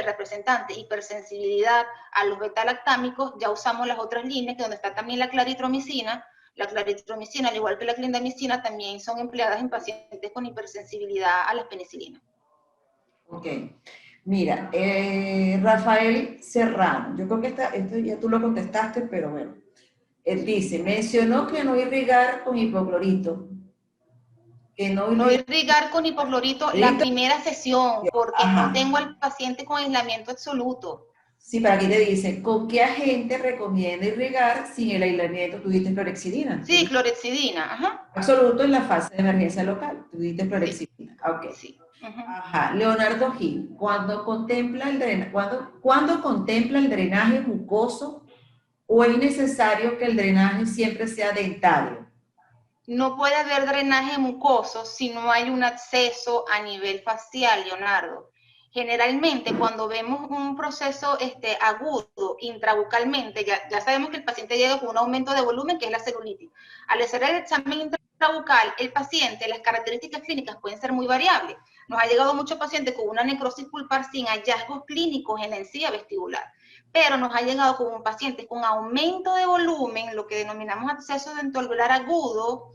representante hipersensibilidad a los betalactámicos, ya usamos las otras líneas, que donde está también la claritromicina. La claritromicina, al igual que la clindamicina, también son empleadas en pacientes con hipersensibilidad a las penicilinas. Ok. Mira, Rafael Serrano, yo creo que esto ya tú lo contestaste, pero bueno. Él dice, mencionó que no irrigar con hipoclorito. Que no No irrigar. irrigar con hipoclorito la primera sesión, porque no tengo al paciente con aislamiento absoluto. Sí, para aquí te dice, ¿con qué agente recomienda irrigar sin el aislamiento? Tú diste clorexidina. Sí, clorexidina, ajá. Absoluto en la fase de emergencia local. Tú diste Sí, clorexidina. Ok. sí. Ajá. Ajá. Leonardo Gil, ¿cuándo contempla el drenaje mucoso o es necesario que el drenaje siempre sea dentario? No puede haber drenaje mucoso si no hay un acceso a nivel facial, Leonardo. Generalmente, cuando vemos un proceso agudo intrabucalmente, ya sabemos que el paciente llega con un aumento de volumen, que es la celulitis. Al hacer el examen intrabucal, el paciente, las características clínicas pueden ser muy variables. Nos ha llegado muchos pacientes con una necrosis pulpar sin hallazgos clínicos en la encía vestibular, pero nos ha llegado con un paciente con aumento de volumen, lo que denominamos acceso dentoalveolar agudo,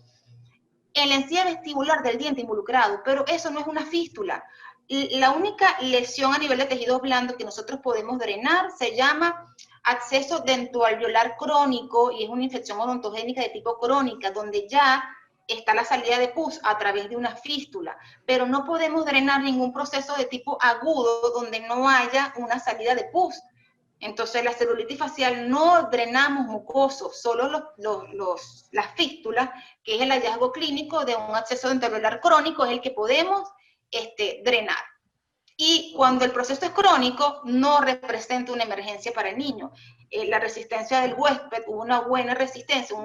en la encía vestibular del diente involucrado, pero eso no es una fístula. La única lesión a nivel de tejidos blandos que nosotros podemos drenar se llama acceso dentoalveolar crónico y es una infección odontogénica de tipo crónica, donde ya está la salida de pus a través de una fístula, pero no podemos drenar ningún proceso de tipo agudo donde no haya una salida de pus. Entonces, la celulitis facial no drenamos mucosos, solo las fístulas, que es el hallazgo clínico de un acceso dentoalveolar crónico, es el que podemos drenar. Y cuando el proceso es crónico, no representa una emergencia para el niño. La resistencia del huésped, hubo una buena resistencia,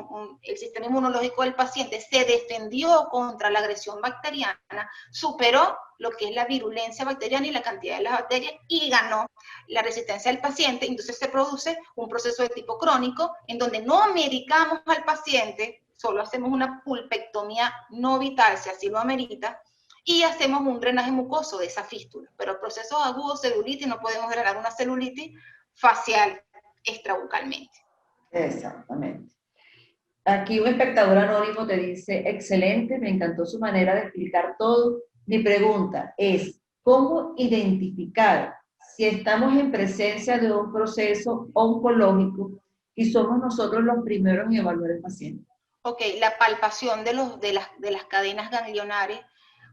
el sistema inmunológico del paciente se defendió contra la agresión bacteriana, superó lo que es la virulencia bacteriana y la cantidad de las bacterias y ganó la resistencia del paciente. Entonces se produce un proceso de tipo crónico en donde no medicamos al paciente, solo hacemos una pulpectomía no vital, si así lo amerita, y hacemos un drenaje mucoso de esa fístula. Pero procesos agudos, celulitis, no podemos drenar una celulitis facial extrabucalmente. Exactamente. Aquí un espectador anónimo te dice, excelente, me encantó su manera de explicar todo. Mi pregunta es, ¿cómo identificar si estamos en presencia de un proceso oncológico y somos nosotros los primeros en evaluar el paciente? Ok, la palpación de las cadenas ganglionares.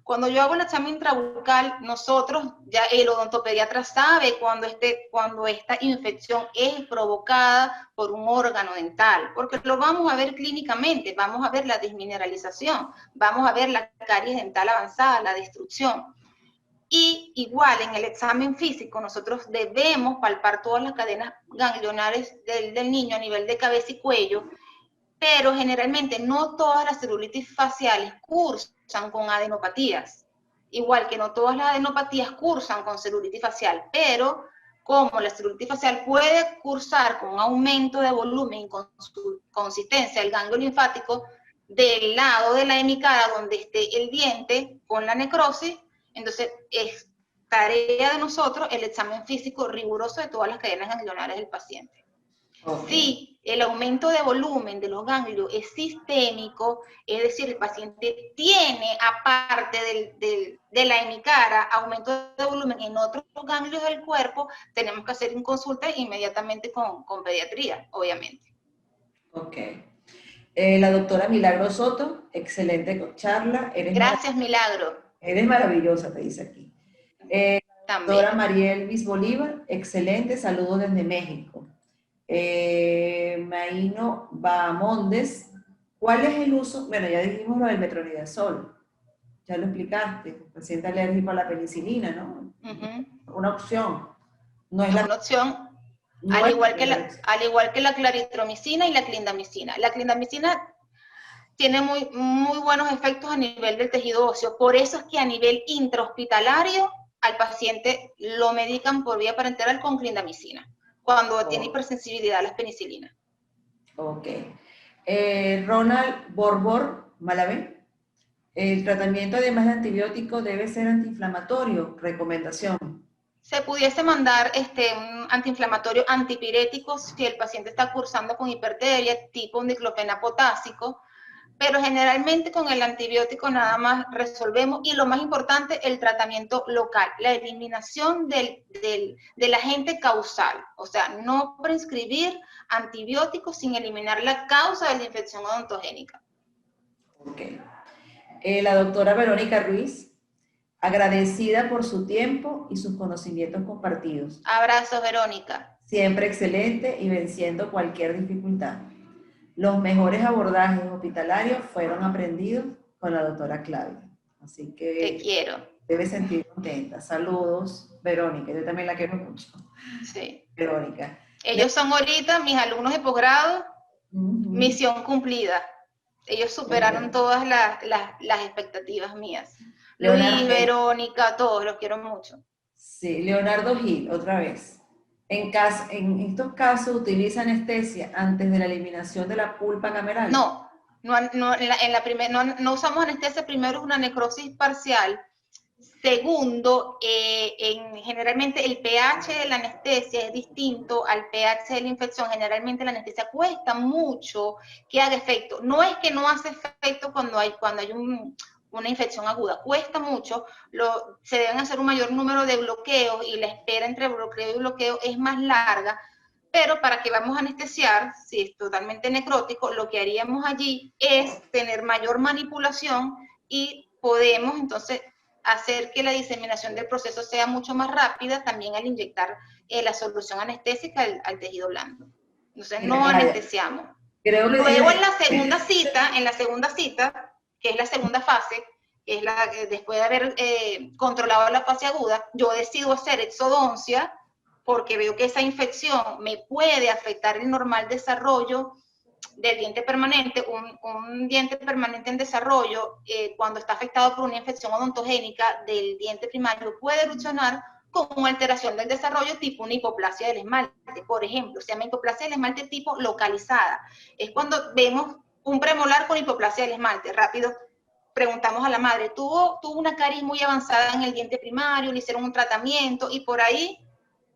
Cuando yo hago el examen intrabucal, nosotros, ya el odontopediatra sabe cuando esta infección es provocada por un órgano dental, porque lo vamos a ver clínicamente, vamos a ver la desmineralización, vamos a ver la caries dental avanzada, la destrucción. Y igual en el examen físico nosotros debemos palpar todas las cadenas ganglionares del niño a nivel de cabeza y cuello, pero generalmente no todas las celulitis faciales cursan con adenopatías, igual que no todas las adenopatías cursan con celulitis facial, pero como la celulitis facial puede cursar con un aumento de volumen y con su consistencia del ganglio linfático del lado de la hemicara donde esté el diente con la necrosis, entonces es tarea de nosotros el examen físico riguroso de todas las cadenas ganglionares del paciente. Okay. Si el aumento de volumen de los ganglios es sistémico, es decir, el paciente tiene, aparte de la hemicara, aumento de volumen en otros ganglios del cuerpo, tenemos que hacer una consulta inmediatamente con pediatría, obviamente. Ok. La doctora Milagro Soto, excelente charla. Gracias, Milagro. Eres maravillosa, te dice aquí. Doctora También. Mariel Luis Bolívar, excelente, saludos desde México. Maíno Bahamondes, ¿cuál es el uso? Bueno, ya dijimos lo del metronidazol, ya lo explicaste, paciente alérgico a la penicilina, ¿no? Una opción. No es una opción, no al igual que la claritromicina y la clindamicina. La clindamicina tiene muy buenos efectos a nivel del tejido óseo, por eso es que a nivel intrahospitalario al paciente lo medican por vía parenteral con clindamicina, cuando tiene hipersensibilidad a las penicilinas. Ok. Ronald Borbor, Malavé. El tratamiento además de antibiótico debe ser antiinflamatorio, recomendación. Se pudiese mandar un antiinflamatorio antipirético si el paciente está cursando con hiperteria, tipo un diclofenac potásico, pero generalmente con el antibiótico nada más resolvemos, y lo más importante, el tratamiento local, la eliminación del agente causal, o sea, no prescribir antibióticos sin eliminar la causa de la infección odontogénica. Ok. La doctora Verónica Ruiz, agradecida por su tiempo y sus conocimientos compartidos. Abrazos, Verónica. Siempre excelente y venciendo cualquier dificultad. Los mejores abordajes hospitalarios fueron aprendidos con la doctora Claudia. Así que te quiero. Debe sentir contenta. Saludos, Verónica. Yo también la quiero mucho. Sí. Verónica. Ellos son ahorita mis alumnos de posgrado, misión cumplida. Ellos superaron todas las expectativas mías. Luis, Verónica, todos, los quiero mucho. Sí, Leonardo Gil, otra vez. En estos casos, ¿utiliza anestesia antes de la eliminación de la pulpa cameral? No usamos anestesia. Primero es una necrosis parcial. Segundo, generalmente el pH de la anestesia es distinto al pH de la infección. Generalmente la anestesia cuesta mucho que haga efecto. No es que no hace efecto cuando hay una infección aguda, cuesta mucho, se deben hacer un mayor número de bloqueos y la espera entre bloqueo y bloqueo es más larga, pero para que vamos a anestesiar, si es totalmente necrótico, lo que haríamos allí es tener mayor manipulación y podemos entonces hacer que la diseminación del proceso sea mucho más rápida también al inyectar la solución anestésica al tejido blando. Entonces no anestesiamos. Luego en la segunda cita, que es la segunda fase, que es después de haber controlado la fase aguda, yo decido hacer exodoncia porque veo que esa infección me puede afectar el normal desarrollo del diente permanente. Un diente permanente en desarrollo, cuando está afectado por una infección odontogénica del diente primario, puede evolucionar con una alteración del desarrollo tipo una hipoplasia del esmalte, por ejemplo. Se llama hipoplasia del esmalte tipo localizada. Es cuando vemos un premolar con hipoplasia del esmalte. Rápido preguntamos a la madre, tuvo una caries muy avanzada en el diente primario, le hicieron un tratamiento y por ahí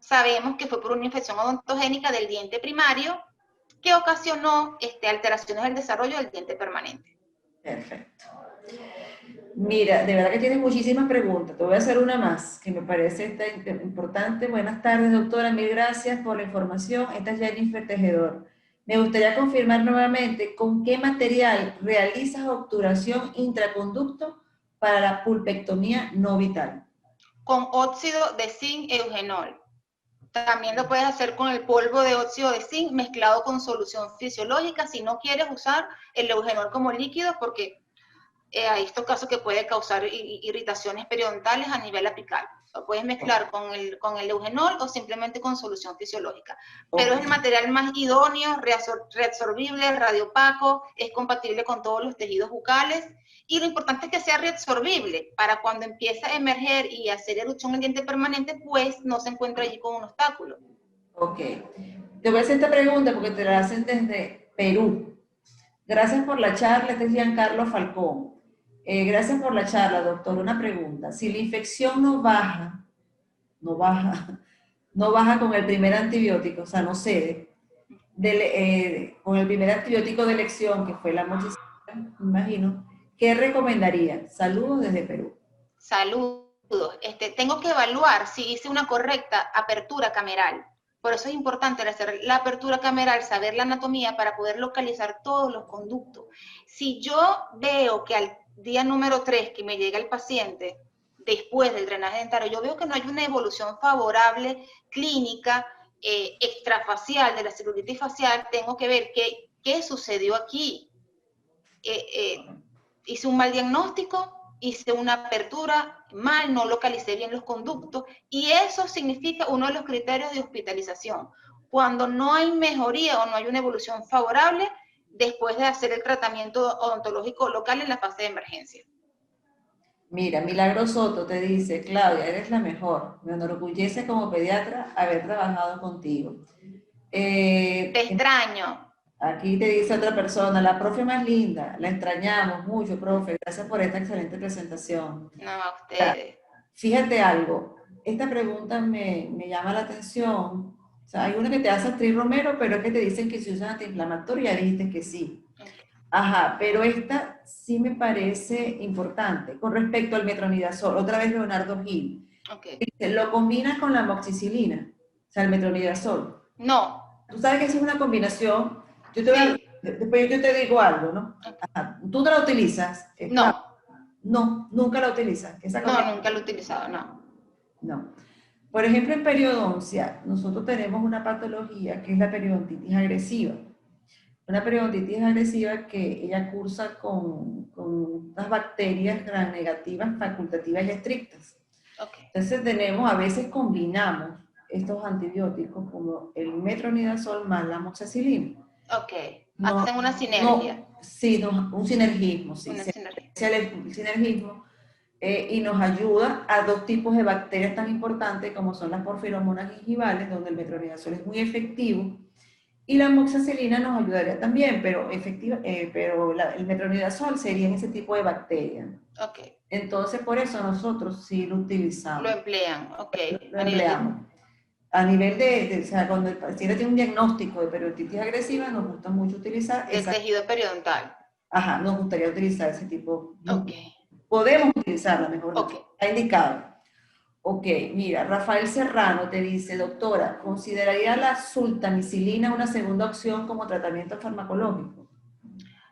sabemos que fue por una infección odontogénica del diente primario que ocasionó alteraciones del desarrollo del diente permanente. Perfecto. Mira, de verdad que tienes muchísimas preguntas. Te voy a hacer una más, que me parece importante. Buenas tardes, doctora. Mil gracias por la información. Esta es Jennifer Tejedor. Me gustaría confirmar nuevamente con qué material realizas obturación intraconducto para la pulpectomía no vital. Con óxido de zinc eugenol. También lo puedes hacer con el polvo de óxido de zinc mezclado con solución fisiológica si no quieres usar el eugenol como líquido, porque hay estos casos que puede causar irritaciones periodontales a nivel apical. Lo puedes mezclar con el eugenol o simplemente con solución fisiológica. Pero es el material más idóneo, reabsorbible, radiopaco, es compatible con todos los tejidos bucales. Y lo importante es que sea reabsorbible para cuando empieza a emerger y hacer erupción en el diente permanente, pues no se encuentra allí con un obstáculo. Ok. Te voy a hacer esta pregunta porque te la hacen desde Perú. Gracias por la charla, este es Giancarlo Falcón. Gracias por la charla, doctor. Una pregunta. Si la infección no baja con el primer antibiótico, o sea, no cede, con el primer antibiótico de elección, que fue la amoxicilina, me imagino, ¿qué recomendaría? Saludos desde Perú. Saludos. Tengo que evaluar si hice una correcta apertura cameral. Por eso es importante hacer la apertura cameral, saber la anatomía para poder localizar todos los conductos. Si yo veo que al día número 3 que me llega el paciente, después del drenaje dentario, yo veo que no hay una evolución favorable clínica, extrafacial de la celulitis facial, tengo que ver qué sucedió aquí. Hice un mal diagnóstico, hice una apertura mal, no localicé bien los conductos, y eso significa uno de los criterios de hospitalización. Cuando no hay mejoría o no hay una evolución favorable después de hacer el tratamiento odontológico local en la fase de emergencia. Mira, Milagro Soto te dice, Claudia, eres la mejor. Me enorgullece como pediatra haber trabajado contigo. Te extraño. Aquí te dice otra persona, la profe más linda, la extrañamos mucho, profe, gracias por esta excelente presentación. No, a ustedes. Fíjate algo, esta pregunta me llama la atención. O sea, hay una que te hace Astrid Romero, pero es que te dicen que si usan antiinflamatorio, ya dijiste que sí. Ajá, pero esta sí me parece importante. Con respecto al metronidazol, otra vez Leonardo Gil. Okay. Dice, ¿lo combinas con la amoxicilina? O sea, el metronidazol. No. Tú sabes que esa es una combinación. Después yo te digo algo, ¿no? Ajá. ¿Tú no la utilizas? No. No, nunca la utilizan. No, nunca lo he utilizado, no. No. Por ejemplo, en periodoncia, nosotros tenemos una patología que es la periodontitis agresiva. Una periodontitis agresiva que ella cursa con unas bacterias gram negativas, facultativas y estrictas. Okay. Entonces a veces combinamos estos antibióticos como el metronidazol más la amoxicilina. Ok, hacen una sinergia. Sí, un sinergismo, sí. Una sinergia. El sinergismo y nos ayuda a dos tipos de bacterias tan importantes como son las porfiromonas gingivales, donde el metronidazol es muy efectivo, y la amoxicilina nos ayudaría también, pero el metronidazol sería en ese tipo de bacterias. Ok. Entonces, por eso nosotros sí lo utilizamos. Lo emplean, ok. Lo empleamos. A nivel o sea, cuando el paciente tiene un diagnóstico de periodontitis agresiva, nos gusta mucho utilizar... El tejido periodontal. Ajá, nos gustaría utilizar ese tipo. Ok. Podemos utilizarla, mejor dicho. Okay. Está indicado. Ok, mira, Rafael Serrano te dice, doctora, ¿consideraría la sultamicilina una segunda opción como tratamiento farmacológico?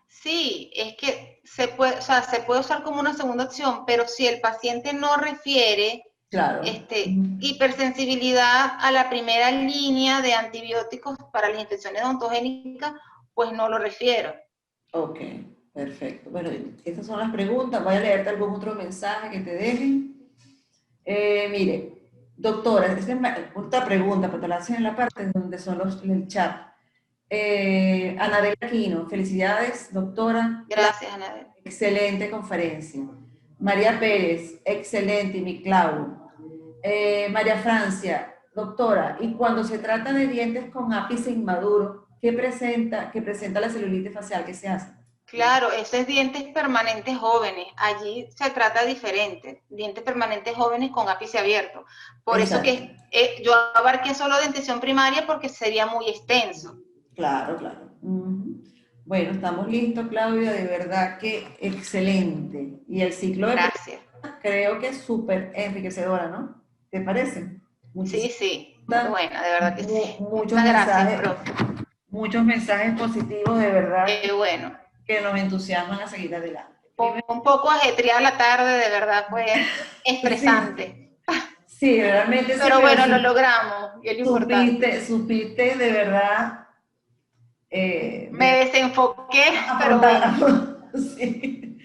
Sí, es que se puede usar como una segunda opción, pero si el paciente no refiere Claro. Hipersensibilidad a la primera línea de antibióticos para las infecciones odontogénicas, pues no lo refiero. Ok, perfecto. Bueno, estas son las preguntas. Voy a leerte algún otro mensaje que te dejen. Mire, doctora, esta es otra pregunta, pero te la hacen en la parte donde son el chat. Anabel Aquino, felicidades, doctora. Gracias, Anabel. Excelente conferencia. María Pérez, excelente, mi Clau. María Francia, doctora, y cuando se trata de dientes con ápice inmaduro, ¿qué presenta la celulitis facial? ¿Qué se hace? Claro, eso es dientes permanentes jóvenes. Allí se trata diferente. Dientes permanentes jóvenes con ápice abierto. Por Exacto. Eso que yo abarqué solo dentición primaria porque sería muy extenso. Claro, claro. Bueno, estamos listos, Claudia. De verdad que excelente. Y el ciclo de Gracias. Creo que es súper enriquecedora, ¿no? ¿Te parece? Muchísimas. Sí, muy buena, de verdad que sí. Muchos mensajes, profe. Muchos mensajes positivos, de verdad. Bueno. Que nos entusiasman a seguir adelante. Un poco ajetreada la tarde, de verdad, fue estresante. Sí, realmente. Pero sí, bueno, lo logramos, y es lo importante. Supiste, de verdad. Me desenfoqué, pero bueno. Sí.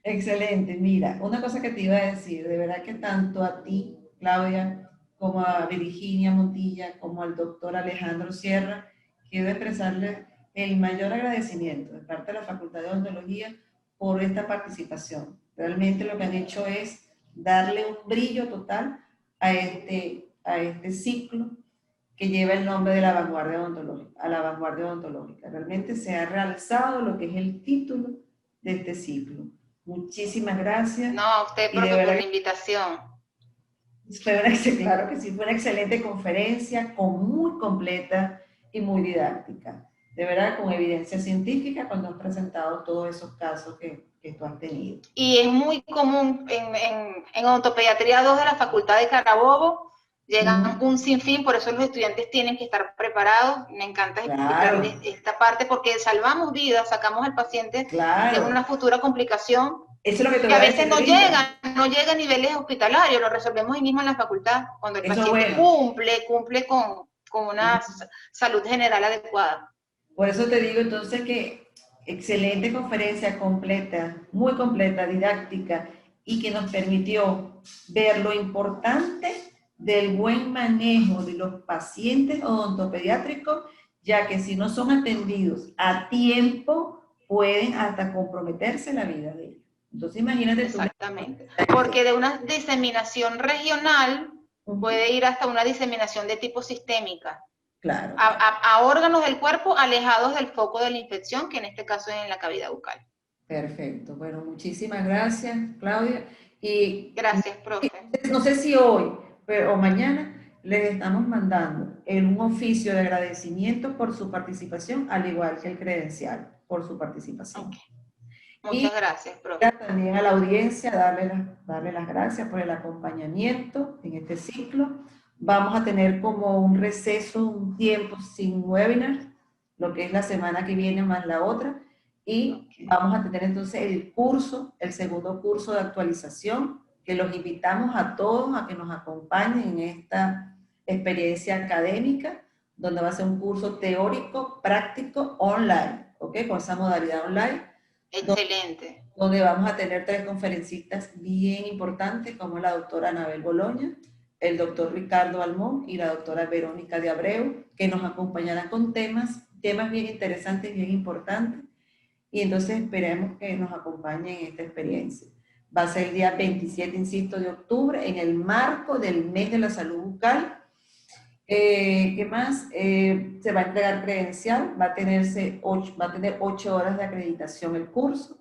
Excelente. Mira, una cosa que te iba a decir, de verdad que tanto a ti, Claudia, como a Virginia Montilla, como al doctor Alejandro Sierra, quiero expresarles el mayor agradecimiento de parte de la Facultad de Odontología por esta participación. Realmente lo que han hecho es darle un brillo total a este ciclo que lleva el nombre de la vanguardia odontológica, a la vanguardia odontológica. Realmente se ha realzado lo que es el título de este ciclo. Muchísimas gracias. No, a usted por la invitación. Claro que sí, fue una excelente conferencia, muy completa y muy didáctica. De verdad, con evidencia científica, cuando has presentado todos esos casos que tú has tenido. Y es muy común en odontopediatría 2 de la Facultad de Carabobo, llegan un sinfín, por eso los estudiantes tienen que estar preparados. Me encanta explicarles esta parte porque salvamos vidas, sacamos al paciente de una futura complicación. Eso es lo que a veces no llega a niveles hospitalarios, lo resolvemos ahí mismo en la facultad, cuando el paciente cumple con una salud general adecuada. Por eso te digo entonces que excelente conferencia completa, muy completa, didáctica, y que nos permitió ver lo importante del buen manejo de los pacientes odontopediátricos, ya que si no son atendidos a tiempo, pueden hasta comprometerse la vida de ellos. Entonces imagínate. Exactamente, porque de una diseminación regional puede ir hasta una diseminación de tipo sistémica. Claro. A órganos del cuerpo alejados del foco de la infección, que en este caso es en la cavidad bucal. Perfecto. Bueno, muchísimas gracias, Claudia. Y gracias, profe. No sé si hoy o mañana les estamos mandando un oficio de agradecimiento por su participación, al igual que el credencial por su participación. Okay. Muchas gracias, profe. También a la audiencia darle las gracias por el acompañamiento en este ciclo. Vamos a tener como un receso, un tiempo sin webinar, lo que es la semana que viene más la otra, Y vamos a tener entonces el curso, el segundo curso de actualización, que los invitamos a todos a que nos acompañen en esta experiencia académica, donde va a ser un curso teórico, práctico, online, ¿ok? Con esa modalidad online. Excelente. Donde vamos a tener 3 conferencistas bien importantes, como la doctora Anabel Boloña, el doctor Ricardo Almón y la doctora Verónica de Abreu, que nos acompañarán con temas bien interesantes, bien importantes. Y entonces esperemos que nos acompañen en esta experiencia. Va a ser el día 27, insisto, de octubre, en el marco del mes de la salud bucal. ¿Qué más? Se va a entregar credencial, va a tener 8 horas de acreditación el curso.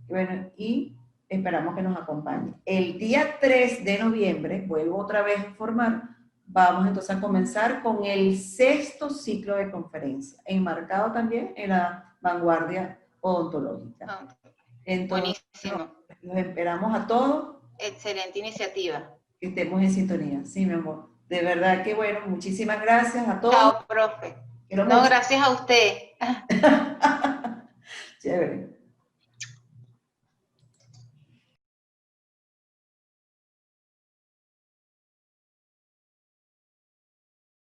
Bueno, y esperamos que nos acompañen. El día 3 de noviembre, vuelvo otra vez a informar, vamos entonces a comenzar con el 6º ciclo de conferencia, enmarcado también en la vanguardia odontológica. Entonces, buenísimo. los esperamos a todos. Excelente iniciativa. Que estemos en sintonía. Sí, mi amor. De verdad que bueno, muchísimas gracias a todos. Chao, profe. No, gracias a usted. Chévere.